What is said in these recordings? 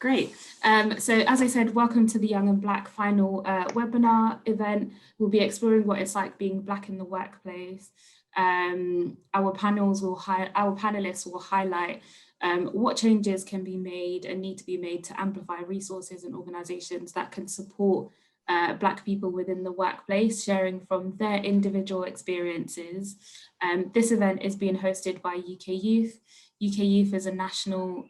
Great. So as I said, welcome to the Young and Black final webinar event. We'll be exploring what it's like being Black in the workplace. Our panelists will highlight what changes can be made and need to be made to amplify resources and organisations that can support Black people within the workplace, sharing from their individual experiences. This event is being hosted by UK Youth. UK Youth is a national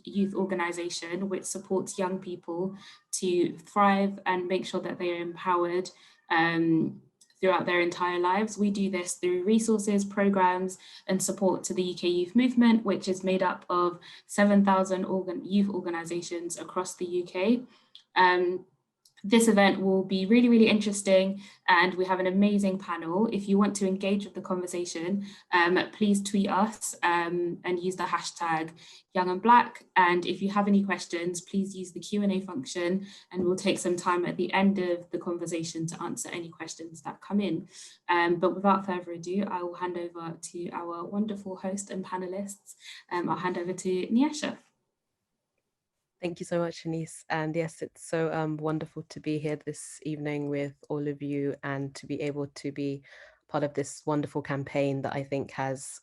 youth organisation which supports young people to thrive and make sure that they are empowered throughout their entire lives. We do this through resources, programmes and support to the UK Youth Movement, which is made up of 7,000 youth organisations across the UK. This event will be really, really interesting and we have an amazing panel. If you want to engage with the conversation, please tweet us and use the hashtag Young and Black. And if you have any questions, please use the Q&A function and we'll take some time at the end of the conversation to answer any questions that come in. But without further ado, I will hand over to our wonderful host and panelists. I'll hand over to Nyasha. Thank you so much, Shanice. And yes, it's so wonderful to be here this evening with all of you and to be able to be part of this wonderful campaign that I think has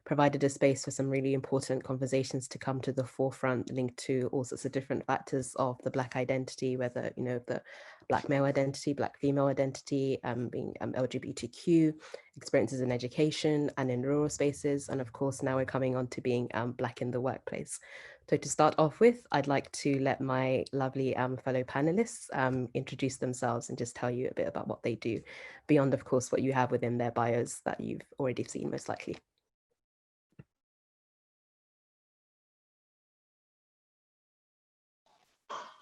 provided a space for some really important conversations to come to the forefront, linked to all sorts of different factors of the Black identity, whether, you know, the Black male identity, Black female identity, being LGBTQ, experiences in education and in rural spaces. And of course, now we're coming on to being Black in the workplace. So to start off with, I'd like to let my lovely fellow panelists introduce themselves and just tell you a bit about what they do, beyond, of course, what you have within their bios that you've already seen most likely.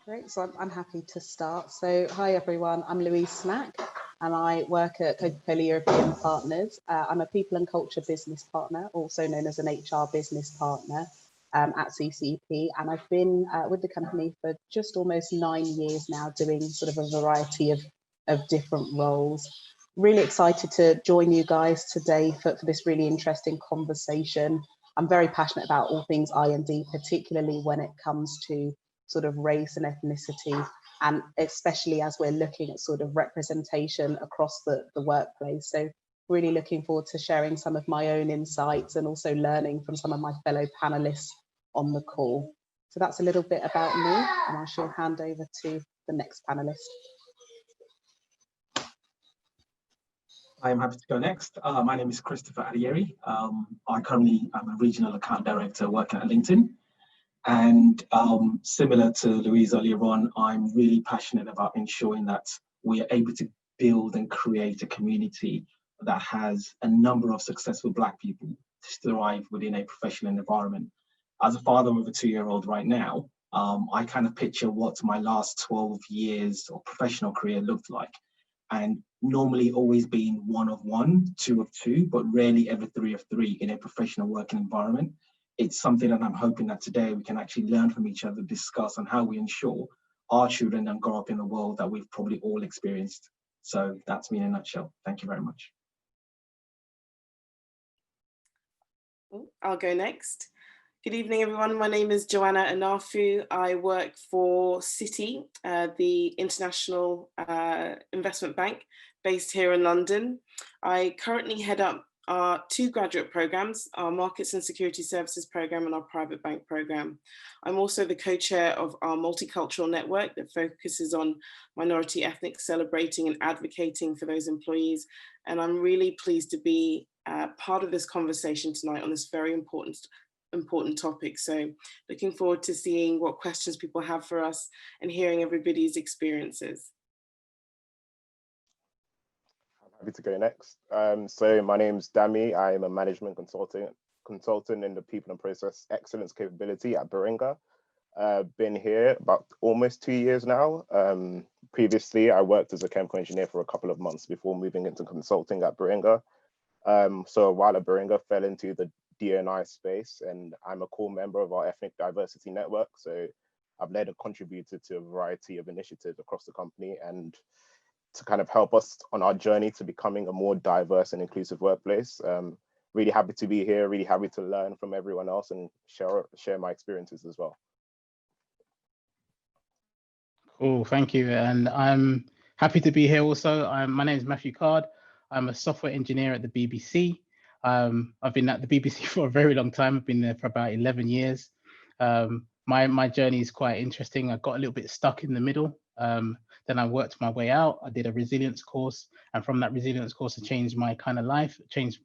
Great, so I'm happy to start. So hi everyone, I'm Louise Snack and I work at Coca-Cola European Partners. I'm a people and culture business partner, also known as an HR business partner at CCP. And I've been with the company for just almost 9 years now, doing sort of a variety of different roles. Really excited to join you guys today for this really interesting conversation. I'm very passionate about all things I&D, particularly when it comes to sort of race and ethnicity, and especially as we're looking at sort of representation across the workplace. So really looking forward to sharing some of my own insights and also learning from some of my fellow panelists on the call. So that's a little bit about me, and I shall hand over to the next panelist. I'm happy to go next. My name is Christopher Alieri. I currently am a regional account director working at LinkedIn. And similar to Louise earlier on, I'm really passionate about ensuring that we are able to build and create a community that has a number of successful Black people to thrive within a professional environment. As a father of a 2-year-old right now, I kind of picture what my last 12 years of professional career looked like. And normally always being 1 of 1, 2 of 2, but rarely ever 3 of 3 in a professional working environment. It's something that I'm hoping that today we can actually learn from each other, discuss on how we ensure our children don't grow up in a world that we've probably all experienced. So that's me in a nutshell. Thank you very much. I'll go next. Good evening, everyone. My name is Joanna Anafu. I work for Citi, the international investment bank based here in London. I currently head up our 2 graduate programs, our Markets and Security Services program and our Private Bank program. I'm also the co-chair of our multicultural network that focuses on minority ethnic celebrating and advocating for those employees. And I'm really pleased to be part of this conversation tonight on this very important topic. So looking forward to seeing what questions people have for us and hearing everybody's experiences. Happy to go next. So my name's Dami. I'm a management consultant in the people and process excellence capability at Baringa. Been here about almost 2 years now. Previously, I worked as a chemical engineer for a couple of months before moving into consulting at Baringa. So while at Baringa, fell into the D&I space, and I'm a core member of our ethnic diversity network. So I've led and contributed to a variety of initiatives across the company and to kind of help us on our journey to becoming a more diverse and inclusive workplace. Really happy to be here, really happy to learn from everyone else and share my experiences as well. Oh, thank you. And I'm happy to be here also. My name is Matthew Card. I'm a software engineer at the BBC. I've been at the BBC for a very long time. I've been there for about 11 years. My journey is quite interesting. I got a little bit stuck in the middle. Then I worked my way out. I did a resilience course. And from that resilience course, I changed my kind of life, changed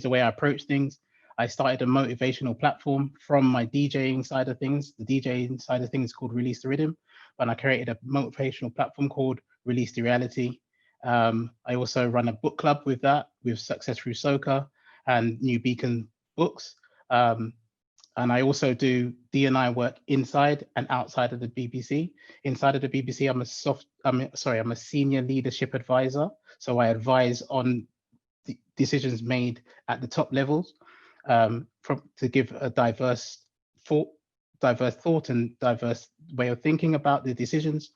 the way I approach things. I started a motivational platform from my DJing side of things. The DJing side of things is called Release the Rhythm. And I created a motivational platform called Release the Reality. I also run a book club with that, with Success Through Soca and New Beacon Books. And I also do D&I work inside and outside of the BBC. Inside of the BBC, I'm a senior leadership advisor. So I advise on the decisions made at the top levels to give a diverse thought and diverse way of thinking about the decisions.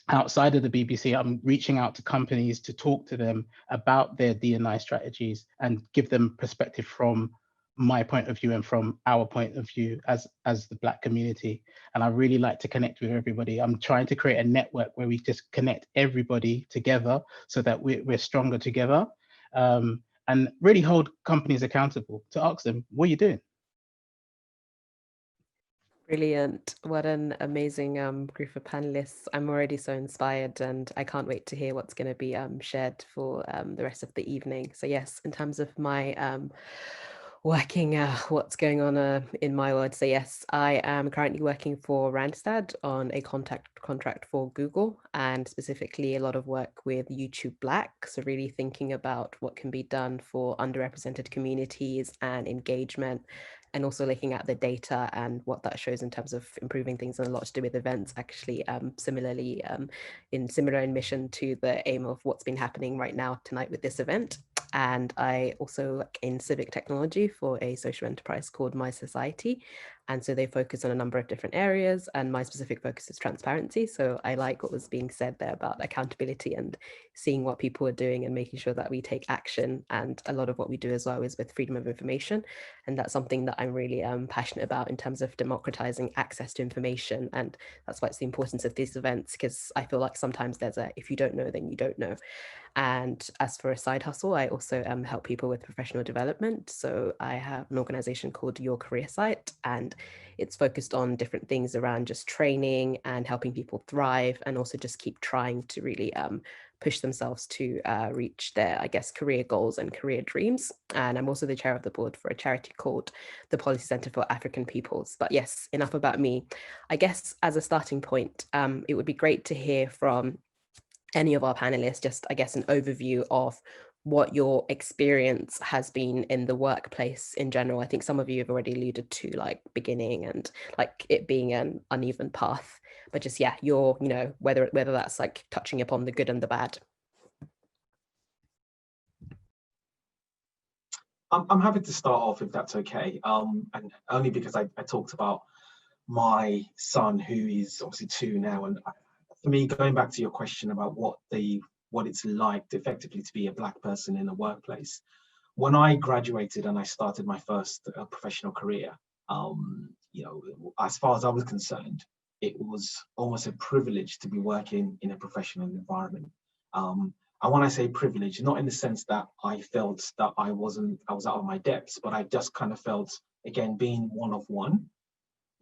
Outside of the BBC, I'm reaching out to companies to talk to them about their D&I strategies and give them perspective from my point of view and from our point of view as the Black community. And I really like to connect with everybody. I'm trying to create a network where we just connect everybody together so that we're stronger together, and really hold companies accountable to ask them, what are you doing? Brilliant. What an amazing group of panelists. I'm already so inspired and I can't wait to hear what's going to be shared for the rest of the evening. So yes, in terms of my working, what's going on in my world. So yes, I am currently working for Randstad on a contract for Google, and specifically a lot of work with YouTube Black. So really thinking about what can be done for underrepresented communities and engagement, and also looking at the data and what that shows in terms of improving things, and a lot to do with events, actually, similarly in mission to the aim of what's been happening right now tonight with this event. And I also work in civic technology for a social enterprise called My Society. And so they focus on a number of different areas, and my specific focus is transparency. So I like what was being said there about accountability and seeing what people are doing and making sure that we take action. And a lot of what we do as well is with freedom of information. And that's something that I'm really passionate about in terms of democratizing access to information. And that's why it's the importance of these events, because I feel like sometimes there's if you don't know, then you don't know. And as for a side hustle, I also help people with professional development. So I have an organization called Your Career Site, and it's focused on different things around just training and helping people thrive, and also just keep trying to really push themselves to reach their, I guess, career goals and career dreams. And I'm also the chair of the board for a charity called the Policy Center for African Peoples. But yes, enough about me. I guess as a starting point, it would be great to hear from any of our panelists, just, I guess, an overview of what your experience has been in the workplace in general. I think some of you have already alluded to like beginning and like it being an uneven path, but just, yeah, your, whether that's like touching upon the good and the bad. I'm happy to start off if that's okay, and only because I talked about my son, who is obviously 2 now, and for me, going back to your question about what it's like effectively to be a Black person in a workplace, when I graduated and I started my first professional career, as far as I was concerned, it was almost a privilege to be working in a professional environment. And when I say privilege, not in the sense that I felt that I was out of my depths, but I just kind of felt, again, being one of one,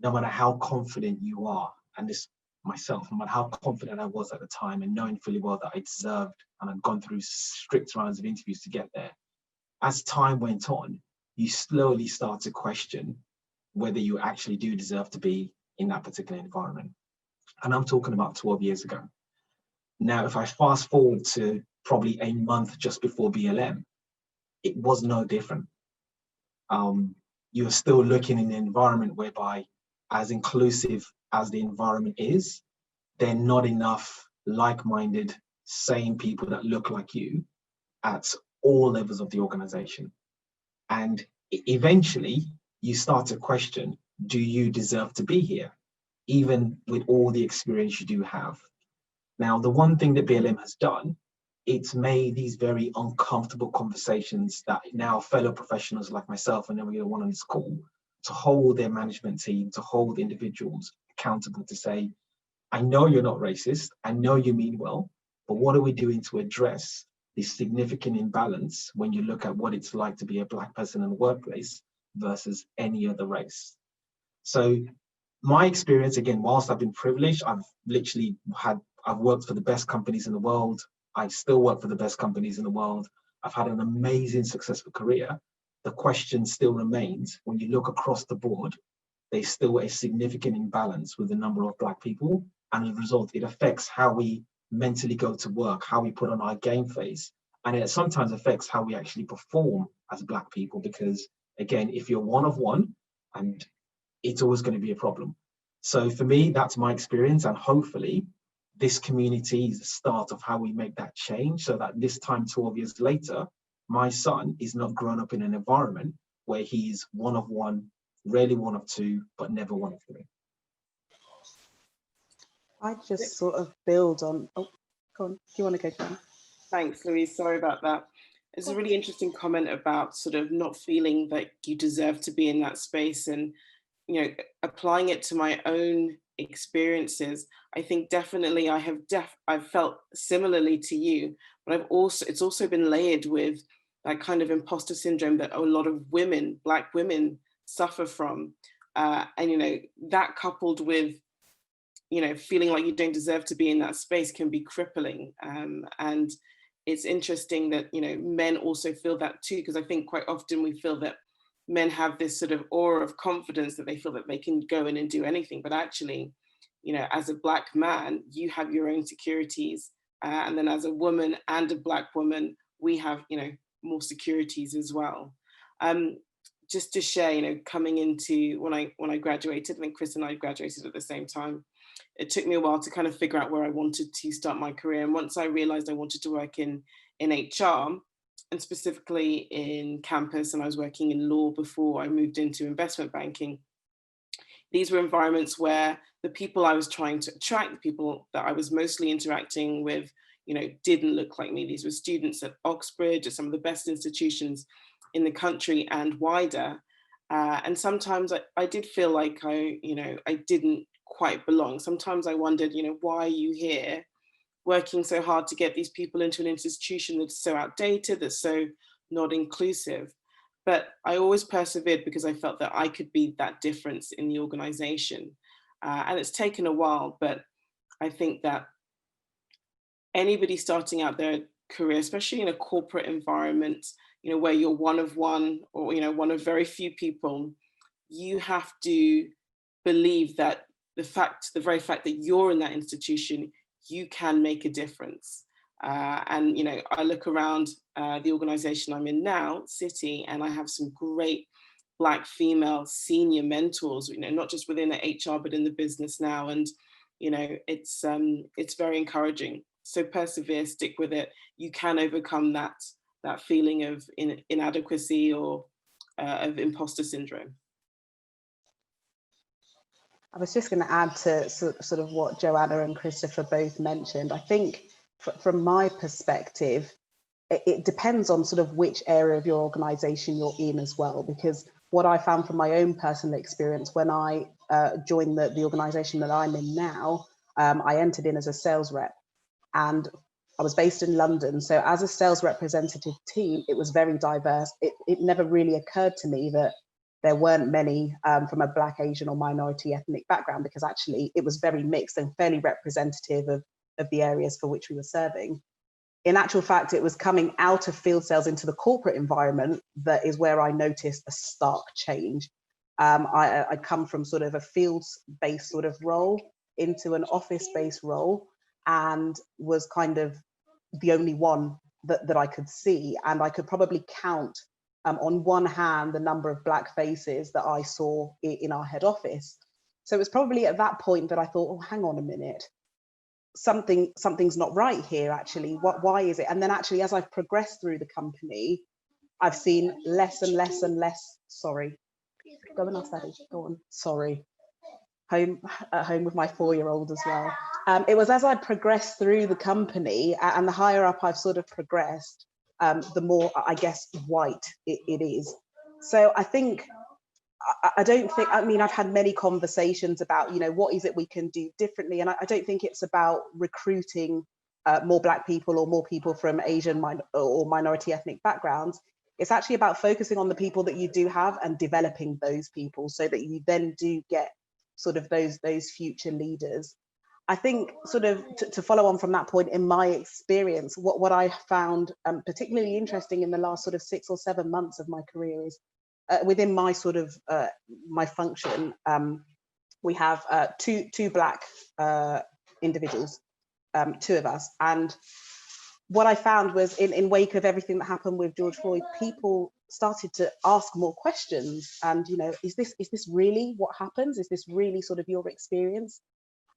no matter how confident you are, and this myself, no matter how confident I was at the time, and knowing fully well that I deserved and I'd gone through strict rounds of interviews to get there, as time went on, you slowly start to question whether you actually do deserve to be in that particular environment. And I'm talking about 12 years ago. Now, if I fast forward to probably a month just before BLM, it was no different. You're still looking in an environment whereby, as inclusive as the environment is, there are not enough like-minded, sane people that look like you at all levels of the organization. And eventually you start to question, do you deserve to be here, even with all the experience you do have? Now, the one thing that BLM has done, it's made these very uncomfortable conversations that now fellow professionals like myself and every one on this call, to hold their management team, to hold individuals accountable, to say, I know you're not racist. I know you mean well, but what are we doing to address this significant imbalance when you look at what it's like to be a Black person in the workplace versus any other race? So my experience, again, whilst I've been privileged, I've worked for the best companies in the world. I still work for the best companies in the world. I've had an amazing, successful career. The question still remains, when you look across the board, there's still a significant imbalance with the number of Black people. And as a result, it affects how we mentally go to work, how we put on our game face. And it sometimes affects how we actually perform as Black people, because again, if you're one of one, and it's always going to be a problem. So for me, that's my experience. And hopefully this community is the start of how we make that change, so that this time 12 years later, my son is not grown up in an environment where he's one of one, rarely one of two, but never one of three. I just sort of build on, oh, go on, do you want to go, John? Thanks, Louise, sorry about that. It's a really interesting comment about sort of not feeling that you deserve to be in that space, and applying it to my own experiences. I think definitely I've felt similarly to you, but it's also been layered with that kind of imposter syndrome that a lot of women, Black women, suffer from. And that coupled with feeling like you don't deserve to be in that space can be crippling. And it's interesting that men also feel that too, because I think quite often we feel that men have this sort of aura of confidence that they feel that they can go in and do anything. But actually, as a Black man, you have your own securities. And then as a woman and a Black woman, we have, more securities as well. Just to share, coming into when I graduated, I think Chris and I graduated at the same time. It took me a while to kind of figure out where I wanted to start my career. And once I realized I wanted to work in HR, and specifically in campus, and I was working in law before I moved into investment banking, these were environments where the people I was trying to attract, the people that I was mostly interacting with, didn't look like me. These were students at Oxbridge, at some of the best institutions in the country and wider. And sometimes I did feel like I didn't quite belong. Sometimes I wondered, why are you here working so hard to get these people into an institution that's so outdated, that's so not inclusive? But I always persevered because I felt that I could be that difference in the organization. And it's taken a while, but I think that anybody starting out their career, especially in a corporate environment, where you're one of one, or, one of very few people, you have to believe that the very fact that you're in that institution, you can make a difference. And I look around the organization I'm in now, City, and I have some great Black female senior mentors, not just within the HR, but in the business now. And, it's very encouraging. So persevere, stick with it. You can overcome that feeling of inadequacy or of imposter syndrome. I was just going to add to sort of what Joanna and Christopher both mentioned. I think from my perspective, it depends on sort of which area of your organization you're in as well, because what I found from my own personal experience when I joined the organization that I'm in now, I entered in as a sales rep, and I was based in London. So as a sales representative team, it was very diverse. It never really occurred to me that there weren't many from a Black, Asian or minority ethnic background, because actually it was very mixed and fairly representative of the areas for which we were serving. In actual fact, it was coming out of field sales into the corporate environment that is where I noticed a stark change. I'd come from sort of a field-based sort of role into an office-based role, and was kind of the only one that I could see. And I could probably count on one hand the number of Black faces that I saw in our head office. So it was probably at that point that I thought, oh, hang on a minute, something's not right here, actually. Why is it? And then actually, as I've progressed through the company, I've seen less and less and less, sorry. Go and ask Daddy, go on, sorry. At home with my 4-year-old as well. It was as I progressed through the company, and the higher up I've sort of progressed, the more, I guess, white it is. So I think I don't think, I mean, I've had many conversations about, you know, what is it we can do differently? And I don't think it's about recruiting more Black people or more people from Asian or minority ethnic backgrounds. It's actually about focusing on the people that you do have and developing those people so that you then do get sort of those future leaders. I think sort of to follow on from that point, in my experience, what I found particularly interesting in the last sort of 6 or 7 months of my career is within my sort of my function, we have two Black individuals, 2 of us. And what I found was in wake of everything that happened with George Floyd, people started to ask more questions. And, you know, is this really what happens? Is this really sort of your experience?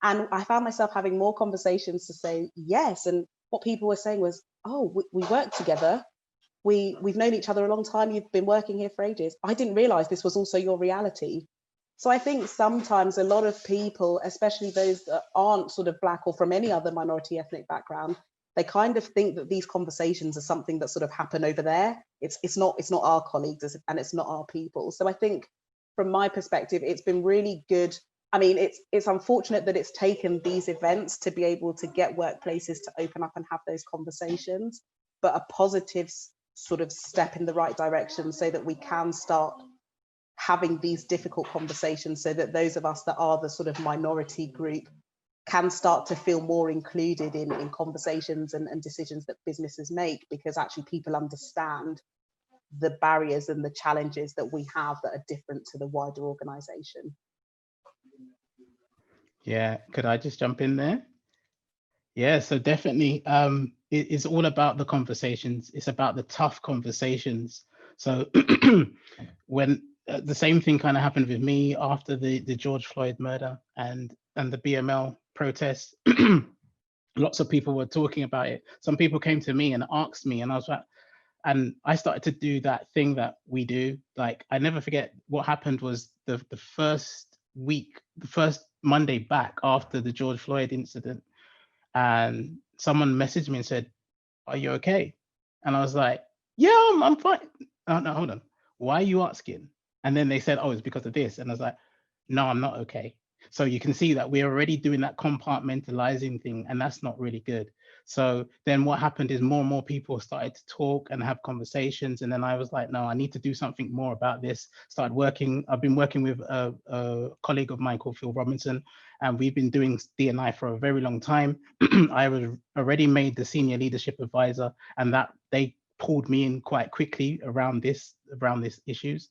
And I found myself having more conversations to say yes. And what people were saying was, oh, we work together. We've known each other a long time. You've been working here for ages. I didn't realize this was also your reality. So I think sometimes a lot of people, especially those that aren't sort of Black or from any other minority ethnic background, they kind of think that these conversations are something that sort of happen over there. It's not our colleagues and it's not our people. So I think from my perspective, it's been really good. I mean, it's unfortunate that it's taken these events to be able to get workplaces to open up and have those conversations, but a positive sort of step in the right direction so that we can start having these difficult conversations so that those of us that are the sort of minority group can start to feel more included in conversations and decisions that businesses make, because actually people understand the barriers and the challenges that we have that are different to the wider organization. Yeah, could I just jump in there? Yeah, so definitely it's all about the conversations. It's about the tough conversations. So when the same thing kind of happened with me after the George Floyd murder and the BML protests, lots of people were talking about it. Some people came to me and asked me, and I was like, and I started to do that thing that we do. Like, I never forget what happened was the first week, the first Monday back after the George Floyd incident, and someone messaged me and said, "Are you okay?" And I was like, "Yeah, I'm fine." Oh, no, hold on. Why are you asking? And then they said, "Oh, it's because of this." And I was like, "No, I'm not okay." So you can see that we're already doing that compartmentalizing thing, and that's not really good. So then what happened is more and more people started to talk and have conversations. And then I was like, no, I need to do something more about this. Started working. I've been working with a colleague of mine called Phil Robinson, and we've been doing D&I for a very long time. I was already made the senior leadership advisor, and that they pulled me in quite quickly around these issues.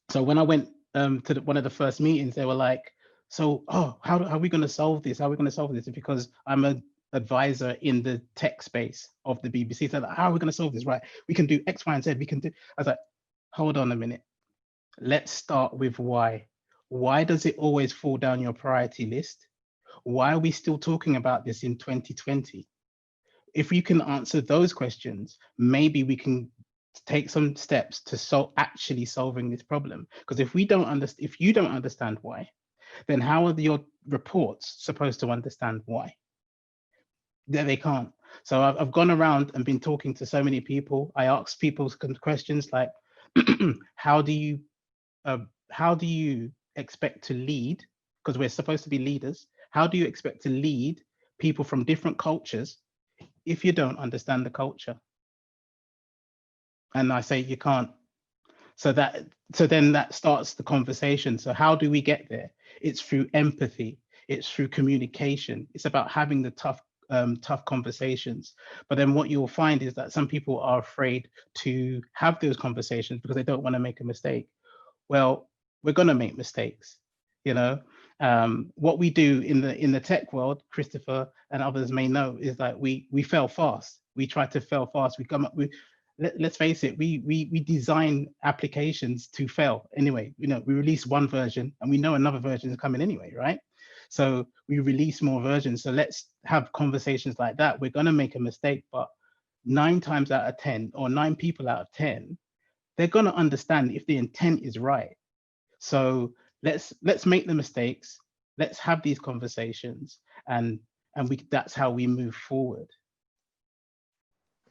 So when I went to one of the first meetings, they were like, "So, how are we going to solve this? How are we going to solve this?" Because I'm an advisor in the tech space of the BBC. So how are we going to solve this? Right? We can do X, Y, and Z. We can do. I was like, hold on a minute. Let's start with why. Why does it always fall down your priority list? Why are we still talking about this in 2020? If you can answer those questions, maybe we can take some steps to actually solving this problem. Because if you don't understand why, then how are your reports supposed to understand why? They can't. So I've gone around and been talking to so many people. I asked people questions like, how do you expect to lead? Because we're supposed to be leaders. How do you expect to lead people from different cultures if you don't understand the culture? And I say you can't. So then that starts the conversation. So how do we get there? It's through empathy. It's through communication. It's about having the tough conversations. But then what you'll find is that some people are afraid to have those conversations because they don't want to make a mistake. Well, we're going to make mistakes. You know, what we do in the tech world, Christopher and others may know, is that we fail fast. We try to fail fast. We come up with, let's face it, we design applications to fail anyway. You know, we release one version and we know another version is coming anyway, right? So we release more versions. So let's have conversations like that. We're going to make a mistake, but 9 times out of 10 or 9 people out of 10, they're going to understand if the intent is right. So let's make the mistakes. Let's have these conversations, and that's how we move forward.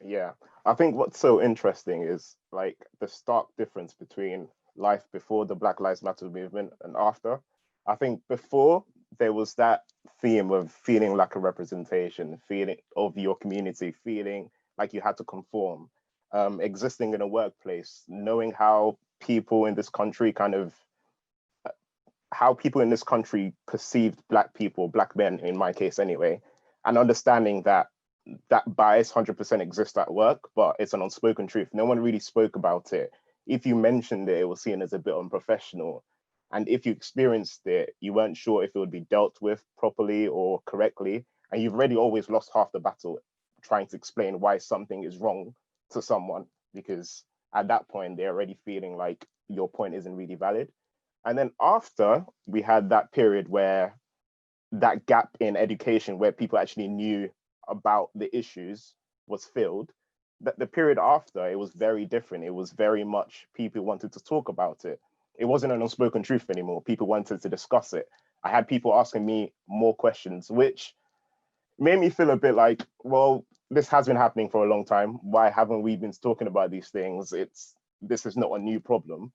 Yeah, I think what's so interesting is like the stark difference between life before the Black Lives Matter movement and after. I think before there was that theme of feeling like a representation, feeling of your community, feeling like you had to conform, existing in a workplace, knowing how people in this country how people in this country perceived Black people, Black men in my case anyway, and understanding that that bias 100% exists at work, but it's an unspoken truth. No one really spoke about it. If you mentioned it, it was seen as a bit unprofessional. And if you experienced it, you weren't sure if it would be dealt with properly or correctly. And you've already always lost half the battle trying to explain why something is wrong to someone, because at that point, they're already feeling like your point isn't really valid. And then after we had that period where that gap in education where people actually knew about the issues was filled, that the period after, it was very different. It was very much people wanted to talk about it. It wasn't an unspoken truth anymore. People wanted to discuss it. I had people asking me more questions, which made me feel a bit like, well, this has been happening for a long time. Why haven't we been talking about these things? This is not a new problem.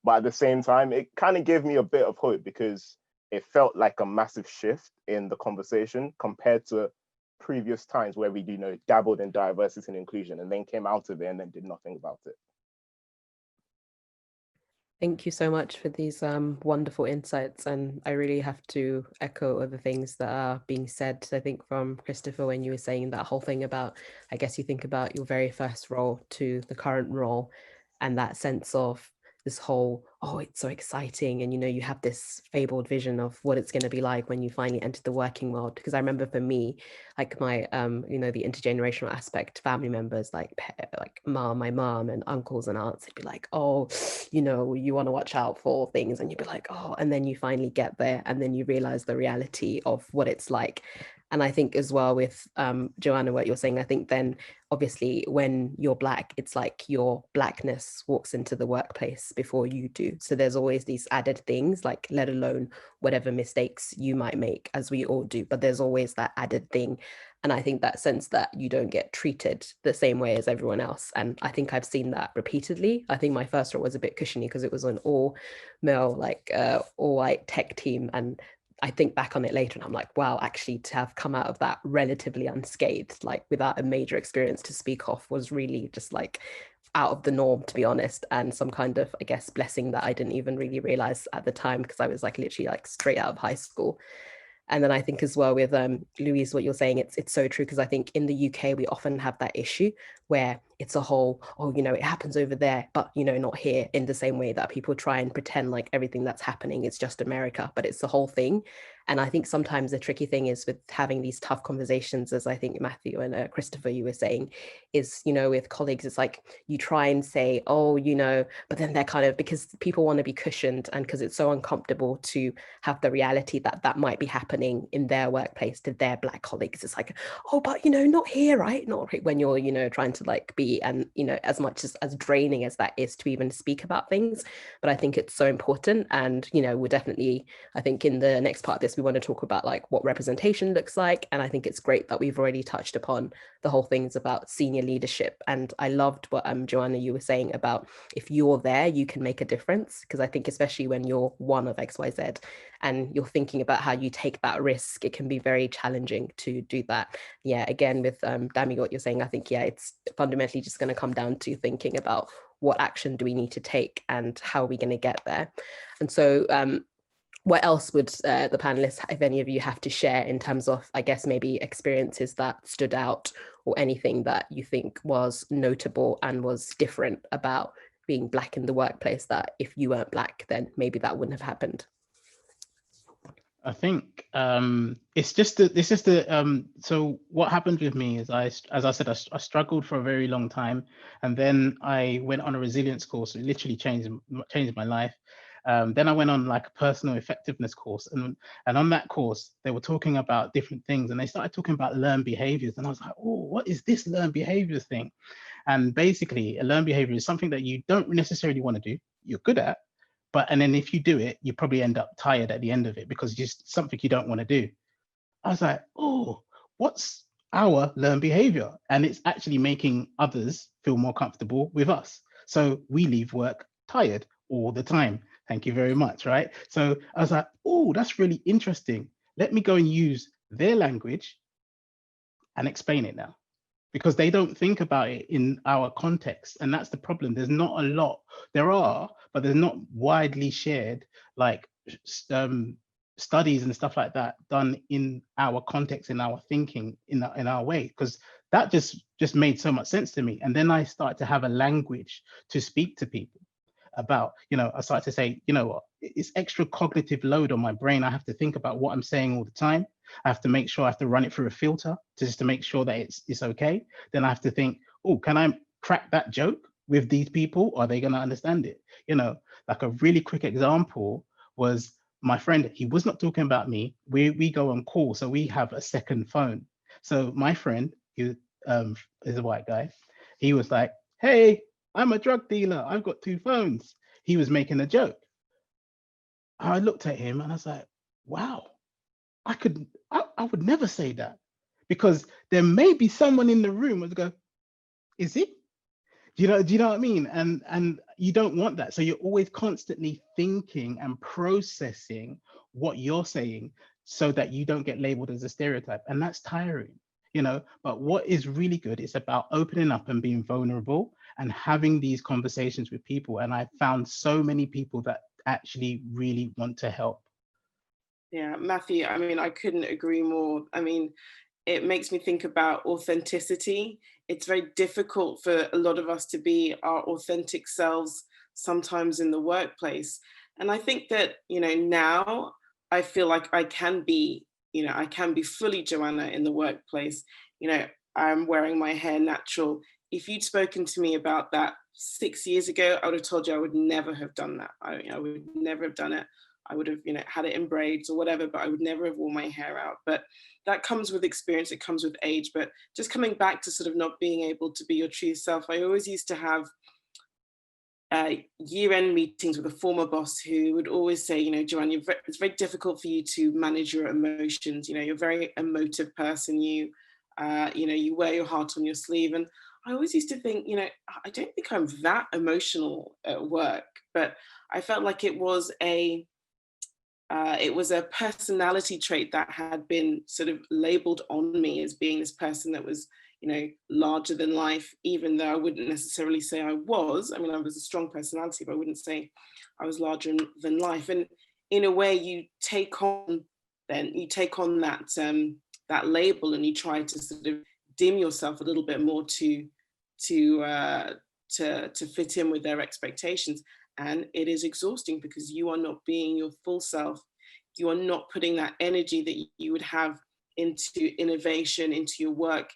But at the same time, it kind of gave me a bit of hope because it felt like a massive shift in the conversation compared to previous times where we, dabbled in diversity and inclusion and then came out of it and then did nothing about it. Thank you so much for these wonderful insights. And I really have to echo other things that are being said. I think from Christopher, when you were saying that whole thing about, I guess you think about your very first role to the current role and that sense of this whole, oh, it's so exciting. And, you have this fabled vision of what it's going to be like when you finally enter the working world. Because I remember for me, like my, the intergenerational aspect, family members, like my mom and uncles and aunts, they'd be like, oh, you want to watch out for things. And you'd be like, oh, and then you finally get there. And then you realize the reality of what it's like. And I think as well with Joanna, what you're saying, I think then obviously when you're Black, it's like your Blackness walks into the workplace before you do. So there's always these added things, like let alone whatever mistakes you might make, as we all do, but there's always that added thing. And I think that sense that you don't get treated the same way as everyone else. And I think I've seen that repeatedly. I think my first role was a bit cushiony because it was an all male, all white tech team. And I think back on it later and I'm like, wow, actually to have come out of that relatively unscathed, like without a major experience to speak of, was really just like out of the norm, to be honest, and some kind of, I guess, blessing that I didn't even really realize at the time because I was like literally like straight out of high school. And then I think as well with Louise, what you're saying, it's so true, because I think in the UK, we often have that issue where it's a whole, oh, it happens over there, but, not here, in the same way that people try and pretend like everything that's happening is just America, but it's the whole thing. And I think sometimes the tricky thing is with having these tough conversations, as I think Matthew and Christopher, you were saying, is, with colleagues, it's like you try and say, oh, but then they're kind of, because people want to be cushioned and because it's so uncomfortable to have the reality that that might be happening in their workplace to their Black colleagues. It's like, oh, but, not here, right? Not when you're, trying to like be, and, as much as draining as that is to even speak about things. But I think it's so important. And, we're definitely, I think in the next part of this, we want to talk about like what representation looks like. And I think it's great that we've already touched upon the whole things about senior leadership. And I loved what Joanna, you were saying about if you're there, you can make a difference. Because I think especially when you're one of XYZ and you're thinking about how you take that risk, it can be very challenging to do that. Yeah, again, with Dami, what you're saying, I think, yeah, it's fundamentally just going to come down to thinking about what action do we need to take and how are we going to get there. And so what else would the panelists, if any of you, have to share in terms of, I guess, maybe experiences that stood out or anything that you think was notable and was different about being Black in the workplace, that if you weren't Black, then maybe that wouldn't have happened? I think so what happened with me is as I said, I struggled for a very long time, and then I went on a resilience course. It literally changed my life. Then I went on like a personal effectiveness course, and on that course they were talking about different things, and they started talking about learned behaviors, and I was like, oh, what is this learned behaviors thing? And basically, a learned behavior is something that you don't necessarily want to do, you're good at, and then if you do it, you probably end up tired at the end of it because it's just something you don't want to do. I was like, oh, what's our learned behavior? And it's actually making others feel more comfortable with us. So we leave work tired, all the time. Thank you very much, right? So I was like, oh, that's really interesting. Let me go and use their language and explain it now, because they don't think about it in our context. And that's the problem. There's not a lot. There are, but there's not widely shared, like studies and stuff like that done in our context, in our thinking, in our way, because that just made so much sense to me. And then I started to have a language to speak to people about, I started to say, you know what, it's extra cognitive load on my brain. I have to think about what I'm saying all the time. I have to make sure I have to run it through a filter just to make sure that it's okay. Then I have to think, oh, can I crack that joke with these people? Are they going to understand it? Like a really quick example was my friend. He was not talking about me. We go on call, so we have a second phone. So my friend, who is a white guy, he was like, hey, I'm a drug dealer. I've got 2 phones. He was making a joke. I looked at him and I was like, wow, I would never say that, because there may be someone in the room who would go, is it? Do you know what I mean? And you don't want that. So you're always constantly thinking and processing what you're saying so that you don't get labeled as a stereotype. And that's tiring, but what is really good is about opening up and being vulnerable and having these conversations with people. And I found so many people that actually really want to help. Yeah, Matthew, I mean, I couldn't agree more. I mean, it makes me think about authenticity. It's very difficult for a lot of us to be our authentic selves sometimes in the workplace. And I think that, now I feel like I can be fully Joanna in the workplace. I'm wearing my hair natural. If you'd spoken to me about that 6 years ago, I would have told you I would never have done that. I would never have done it. I would have, had it in braids or whatever, but I would never have worn my hair out. But that comes with experience, it comes with age. But just coming back to sort of not being able to be your true self, I always used to have year-end meetings with a former boss who would always say, Joanne, it's very difficult for you to manage your emotions. You're a very emotive person. You wear your heart on your sleeve. And I always used to think, I don't think I'm that emotional at work, but I felt like it was a personality trait that had been sort of labeled on me as being this person that was, larger than life, even though I wouldn't necessarily say I was. I mean, I was a strong personality, but I wouldn't say I was larger than life. And in a way, you take on that that label, and you try to sort of dim yourself a little bit more to fit in with their expectations. And it is exhausting because you are not being your full self. You are not putting that energy that you would have into innovation, into your work.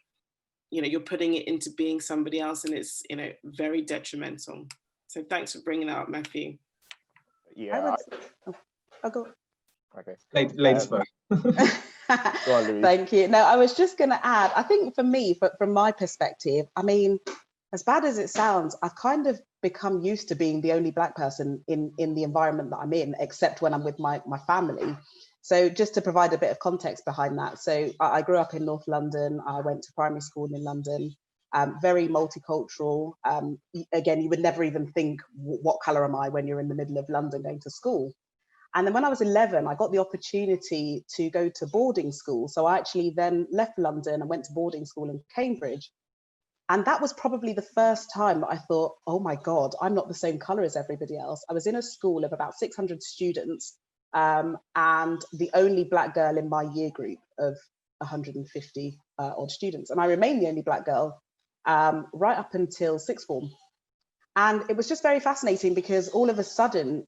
You're putting it into being somebody else, and it's, very detrimental. So thanks for bringing that up, Matthew. Yeah. Go. Okay. Ladies first. Go on, Louise. Thank you. No, I was just going to add, I think for me, from my perspective, I mean, as bad as it sounds, I've kind of become used to being the only Black person in the environment that I'm in, except when I'm with my family. So just to provide a bit of context behind that. So I grew up in North London. I went to primary school in London, very multicultural. Again, you would never even think, what colour am I when you're in the middle of London going to school? And then when I was 11, I got the opportunity to go to boarding school. So I actually then left London and went to boarding school in Cambridge. And that was probably the first time that I thought, oh my God, I'm not the same colour as everybody else. I was in a school of about 600 students, and the only Black girl in my year group of 150 odd students. And I remained the only Black girl right up until sixth form. And it was just very fascinating because all of a sudden,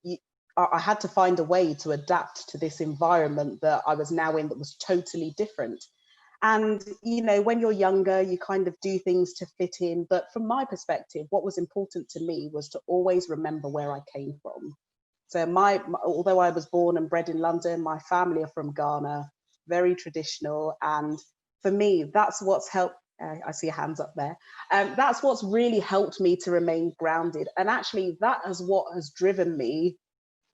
I had to find a way to adapt to this environment that I was now in that was totally different. And, when you're younger, you kind of do things to fit in. But from my perspective, what was important to me was to always remember where I came from. So although I was born and bred in London, my family are from Ghana, very traditional. And for me, that's what's helped. I see your hands up there. That's what's really helped me to remain grounded. And actually, that is what has driven me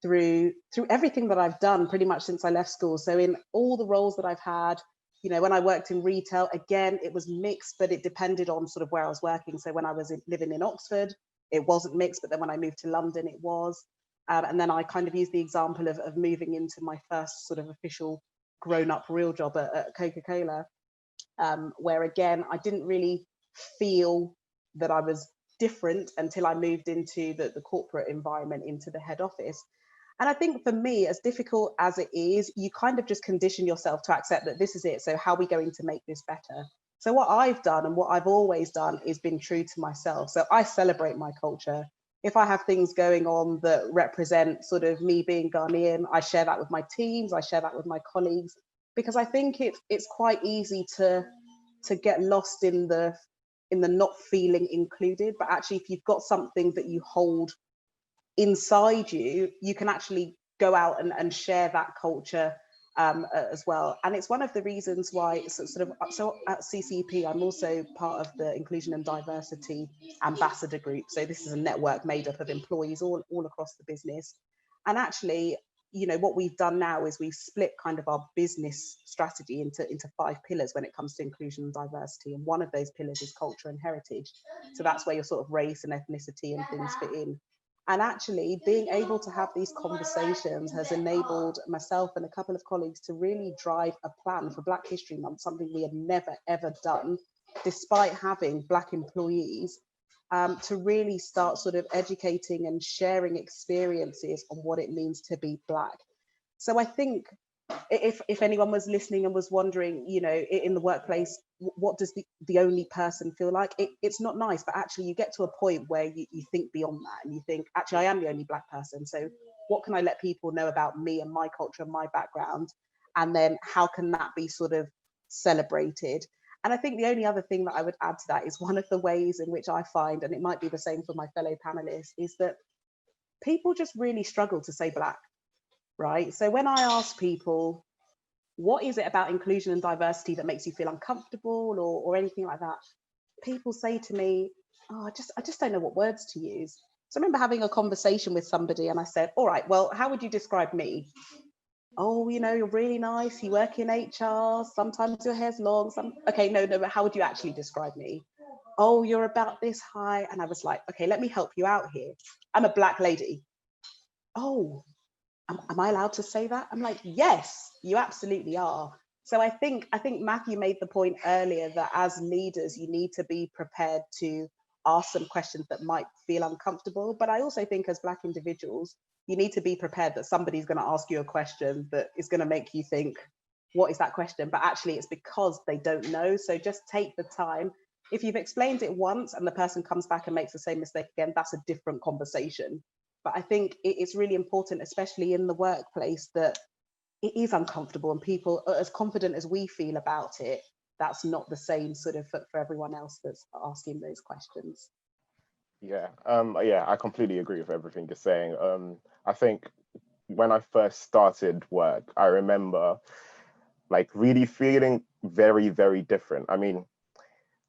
through everything that I've done pretty much since I left school. So in all the roles that I've had, when I worked in retail, again, it was mixed, but it depended on sort of where I was working. So when I was living in Oxford, it wasn't mixed, but then when I moved to London, it was. And then I kind of used the example of moving into my first sort of official grown-up real job at Coca-Cola, where again, I didn't really feel that I was different until I moved into the corporate environment, into the head office. And I think for me, as difficult as it is, you kind of just condition yourself to accept that this is it. So how are we going to make this better? So what I've done and what I've always done is been true to myself. So I celebrate my culture. If I have things going on that represent sort of me being Ghanaian, I share that with my teams, I share that with my colleagues, because I think it's quite easy to get lost in the not feeling included. But actually, if you've got something that you hold inside you, you can actually go out and share that culture as well. And it's one of the reasons why so at CCP, I'm also part of the Inclusion and Diversity Ambassador Group. So this is a network made up of employees all across the business. And actually, you know, what we've done now is we've split kind of our business strategy into 5 pillars when it comes to inclusion and diversity. And one of those pillars is culture and heritage. So that's where your sort of race and ethnicity and things fit in. And actually being able to have these conversations has enabled myself and a couple of colleagues to really drive a plan for Black History Month, something we had never, ever done, despite having Black employees, to really start sort of educating and sharing experiences on what it means to be Black. So I think if anyone was listening and was wondering, you know, in the workplace, what does the only person feel like? It's not nice, but actually you get to a point where you think beyond that and you think, actually, I am the only Black person. So what can I let people know about me and my culture and my background? And then how can that be sort of celebrated? And I think the only other thing that I would add to that is one of the ways in which I find, and it might be the same for my fellow panelists, is that people just really struggle to say Black. Right? So when I ask people, what is it about inclusion and diversity that makes you feel uncomfortable or anything like that? People say to me, oh, I just don't know what words to use. So I remember having a conversation with somebody and I said, all right, well, how would you describe me? Oh, you know, you're really nice. You work in HR. Sometimes your hair's long. Okay, no, but how would you actually describe me? Oh, you're about this high. And I was like, okay, let me help you out here. I'm a Black lady. Oh, am I allowed to say that? I'm like, yes, you absolutely are. So I think Matthew made the point earlier that as leaders, you need to be prepared to ask some questions that might feel uncomfortable. But I also think as Black individuals, you need to be prepared that somebody's going to ask you a question that is going to make you think, what is that question? But actually it's because they don't know. So just take the time. If you've explained it once and the person comes back and makes the same mistake again, that's a different conversation. But I think it's really important, especially in the workplace, that it is uncomfortable and people are as confident as we feel about it. That's not the same sort of for everyone else that's asking those questions. Yeah, I completely agree with everything you're saying. I think when I first started work, I remember like really feeling very, very different. I mean,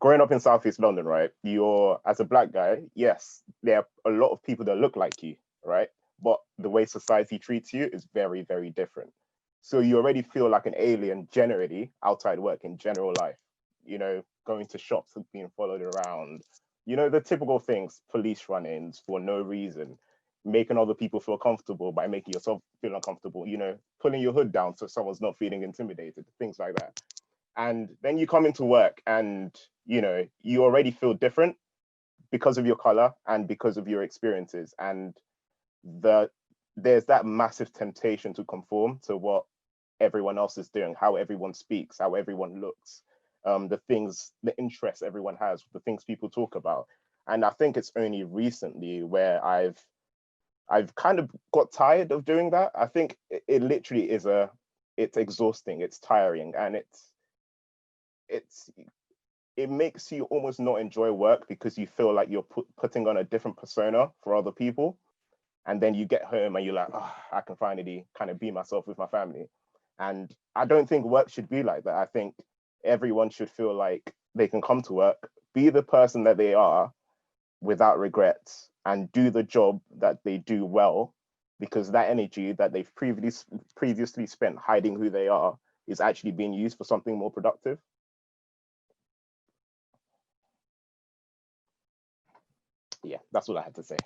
growing up in Southeast London, right? You're, as a Black guy, yes, there are a lot of people that look like you, right? But the way society treats you is very, very different. So you already feel like an alien generally outside work in general life, you know, going to shops and being followed around, you know, the typical things, police run-ins for no reason, making other people feel comfortable by making yourself feel uncomfortable, you know, pulling your hood down so someone's not feeling intimidated, things like that. And then you come into work and, you know, you already feel different because of your color and because of your experiences. And there's that massive temptation to conform to what everyone else is doing, how everyone speaks, how everyone looks, the interests everyone has, the things people talk about. And I think it's only recently where I've kind of got tired of doing that. I think it literally is it's exhausting, it's tiring, and it makes you almost not enjoy work because you feel like you're putting on a different persona for other people. And then you get home and you're like, oh, I can finally kind of be myself with my family. And I don't think work should be like that. I think everyone should feel like they can come to work, be the person that they are without regrets, and do the job that they do well, because that energy that they've previously spent hiding who they are is actually being used for something more productive. Yeah, that's what I had to say.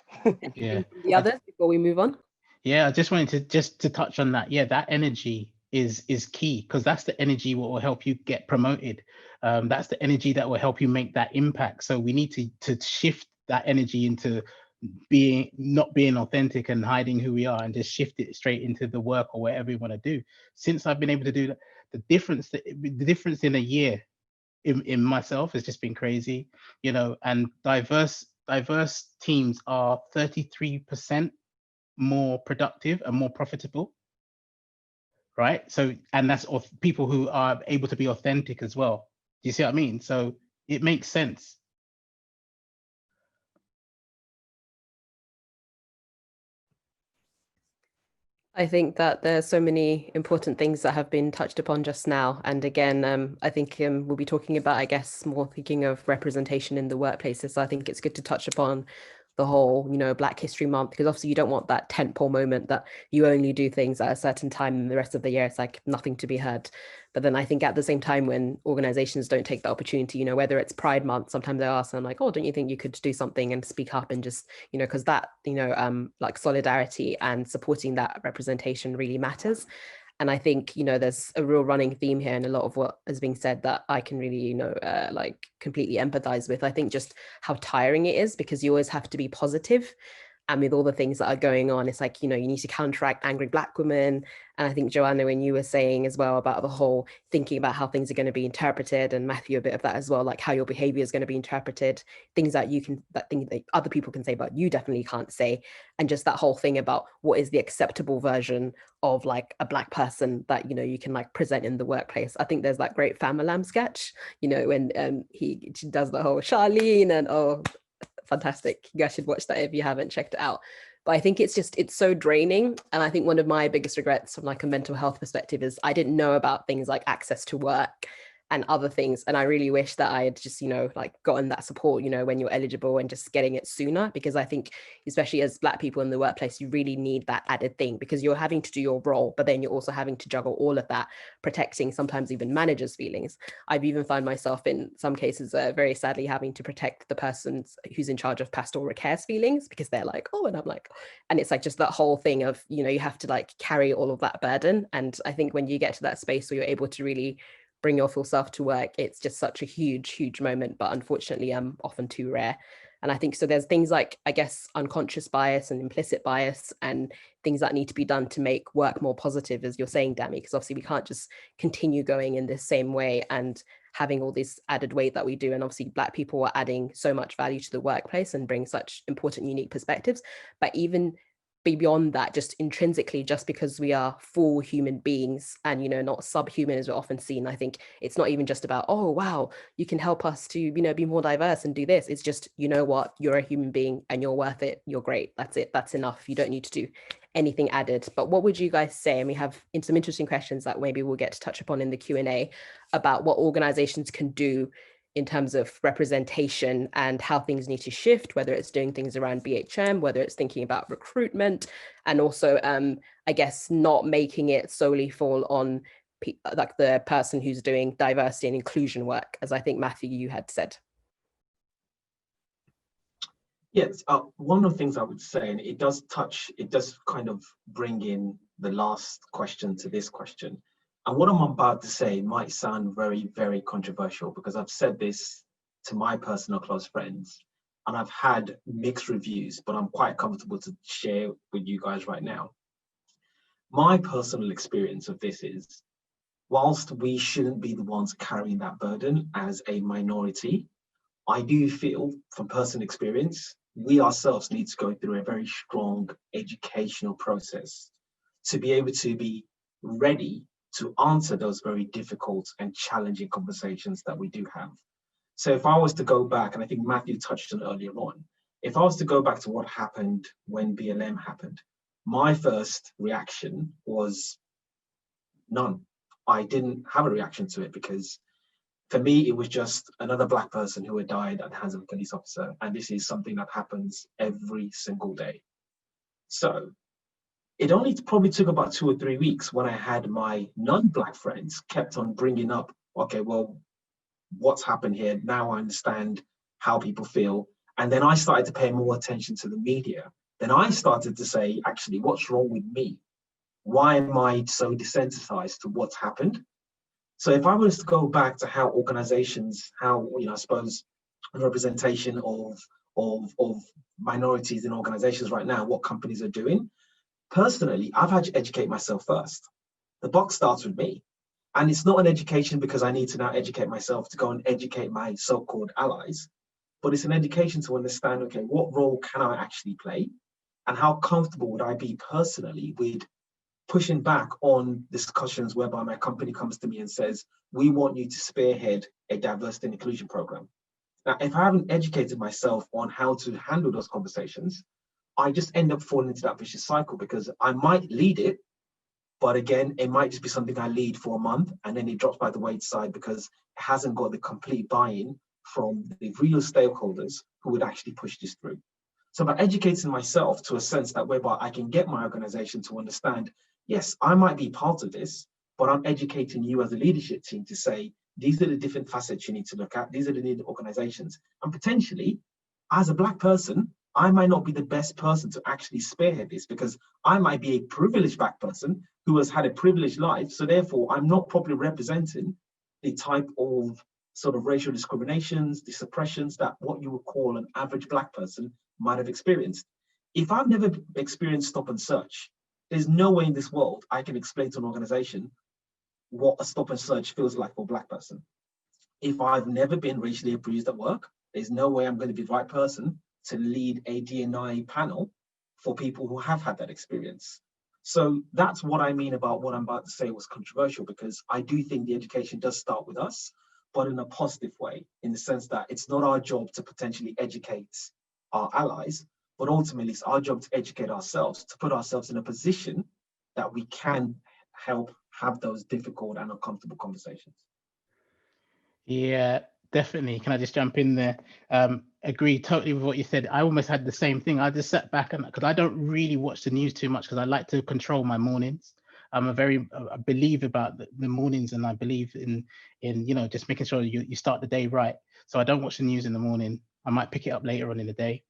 Yeah. The others before we move on? Yeah, I just wanted to touch on that. Yeah, that energy is key, because that's the energy what will help you get promoted. That's the energy that will help you make that impact. So we need to shift that energy into not being authentic and hiding who we are, and just shift it straight into the work or whatever we want to do. Since I've been able to do that, the difference in a year in myself has just been crazy, you know. And diverse teams are 33% more productive and more profitable, right? So, and that's of people who are able to be authentic as well. Do you see what I mean? So it makes sense. I think that there's so many important things that have been touched upon just now. And again, I think we'll be talking about, I guess, more thinking of representation in the workplaces. So I think it's good to touch upon the whole, you know, Black History Month, because obviously you don't want that tentpole moment that you only do things at a certain time and the rest of the year it's like nothing to be heard. But then I think at the same time, when organizations don't take the opportunity, you know, whether it's Pride Month, sometimes I ask them like, oh, don't you think you could do something and speak up and just, you know, because that, you know, like solidarity and supporting that representation really matters. And I think, you know, there's a real running theme here, and a lot of what is being said that I can really, you know, like completely empathize with. I think just how tiring it is, because you always have to be positive. And with all the things that are going on, it's like, you know, you need to counteract angry Black women. And I think, Joanna, when you were saying as well about the whole thinking about how things are going to be interpreted, and Matthew, a bit of that as well, like how your behavior is going to be interpreted, things that things that other people can say, but you definitely can't say. And just that whole thing about what is the acceptable version of like a Black person that, you know, you can like present in the workplace. I think there's that great Famalam sketch, you know, when he does the whole Charlene, and oh, fantastic. You guys should watch that if you haven't checked it out. But I think it's so draining. And I think one of my biggest regrets from like a mental health perspective is I didn't know about things like access to work and other things. And I really wish that I had just, you know, like gotten that support, you know, when you're eligible, and just getting it sooner, because I think especially as Black people in the workplace, you really need that added thing, because you're having to do your role, but then you're also having to juggle all of that, protecting sometimes even managers' feelings. I've even found myself in some cases very sadly having to protect the person who's in charge of pastoral care's feelings, because they're like, oh, and I'm like, and it's like just that whole thing of, you know, you have to like carry all of that burden. And I think when you get to that space where you're able to really bring your full self to work, it's just such a huge moment, but unfortunately often too rare. And I think so there's things like, I guess, unconscious bias and implicit bias, and things that need to be done to make work more positive, as you're saying, Dami, because obviously we can't just continue going in this same way and having all this added weight that we do. And obviously Black people are adding so much value to the workplace and bring such important, unique perspectives. But even beyond that, just intrinsically, just because we are full human beings and, you know, not subhuman as we're often seen, I think it's not even just about, oh, wow, you can help us to, you know, be more diverse and do this. It's just, you know what, you're a human being and you're worth it. You're great. That's it. That's enough. You don't need to do anything added. But what would you guys say? And we have some interesting questions that maybe we'll get to touch upon in the Q&A about what organizations can do in terms of representation and how things need to shift, whether it's doing things around BHM, whether it's thinking about recruitment, and also, I guess, not making it solely fall on like the person who's doing diversity and inclusion work, as I think, Matthew, you had said. Yes, one of the things I would say, and it does kind of bring in the last question to this question. And what I'm about to say might sound very, very controversial, because I've said this to my personal close friends and I've had mixed reviews, but I'm quite comfortable to share with you guys right now. My personal experience of this is, whilst we shouldn't be the ones carrying that burden as a minority, I do feel from personal experience, we ourselves need to go through a very strong educational process to be able to be ready to answer those very difficult and challenging conversations that we do have. So if I was to go back, and I think Matthew touched on it earlier on, if I was to go back to what happened when BLM happened, my first reaction was none. I didn't have a reaction to it, because for me, it was just another Black person who had died at the hands of a police officer. And this is something that happens every single day. So it only probably took about 2 or 3 weeks when I had my non-Black friends kept on bringing up, okay, well, what's happened here? Now I understand how people feel. And then I started to pay more attention to the media then I started to say, actually, what's wrong with me? Why am I so desensitized to what's happened? So if I was to go back to how organizations, how, I suppose, representation of minorities in organizations right now, what companies are doing, personally, I've had to educate myself first. The buck starts with me. And it's not an education because I need to now educate myself to go and educate my so-called allies, but it's an education to understand, okay, what role can I actually play? And how comfortable would I be personally with pushing back on discussions whereby my company comes to me and says, we want you to spearhead a diversity and inclusion program. Now, if I haven't educated myself on how to handle those conversations, I just end up falling into that vicious cycle because I might lead it, but again, it might just be something I lead for a month and then it drops by the wayside because it hasn't got the complete buy-in from the real stakeholders who would actually push this through. So by educating myself to a sense that whereby I can get my organization to understand, yes, I might be part of this, but I'm educating you as a leadership team to say, these are the different facets you need to look at. These are the needed organizations. And potentially, as a Black person, I might not be the best person to actually spearhead this because I might be a privileged Black person who has had a privileged life. So therefore, I'm not properly representing the type of sort of racial discriminations, the suppressions that what you would call an average Black person might have experienced. If I've never experienced stop and search, there's no way in this world I can explain to an organization what a stop and search feels like for a Black person. If I've never been racially abused at work, there's no way I'm going to be the right person to lead a D&I panel for people who have had that experience. So that's what I mean about what I'm about to say was controversial, because I do think the education does start with us, but in a positive way, in the sense that it's not our job to potentially educate our allies, but ultimately it's our job to educate ourselves, to put ourselves in a position that we can help have those difficult and uncomfortable conversations. Yeah, definitely. Can I just jump in there? Agree totally with what you said. I almost had the same thing. I just sat back and because I don't really watch the news too much because I like to control my mornings. I believe about the mornings, and I believe in just making sure you start the day right. So I don't watch the news in the morning. I might pick it up later on in the day.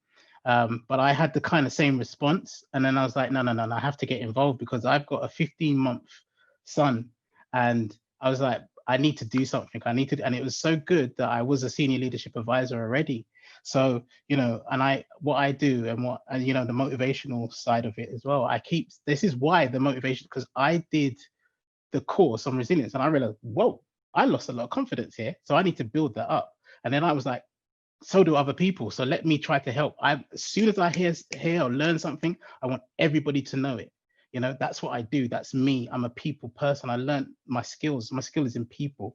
But I had the kind of same response, and then I was like, no, I have to get involved because I've got a 15-month son, and I was like, I need to do something. And it was so good that I was a senior leadership advisor already. So, and what I do and the motivational side of it as well, this is why the motivation, because I did the course on resilience and I realized, whoa, I lost a lot of confidence here. So I need to build that up. And then I was like, so do other people. So let me try to help. As soon as I hear or learn something, I want everybody to know it. That's what I do. That's me. I'm a people person. I learned my skills. My skill is in people,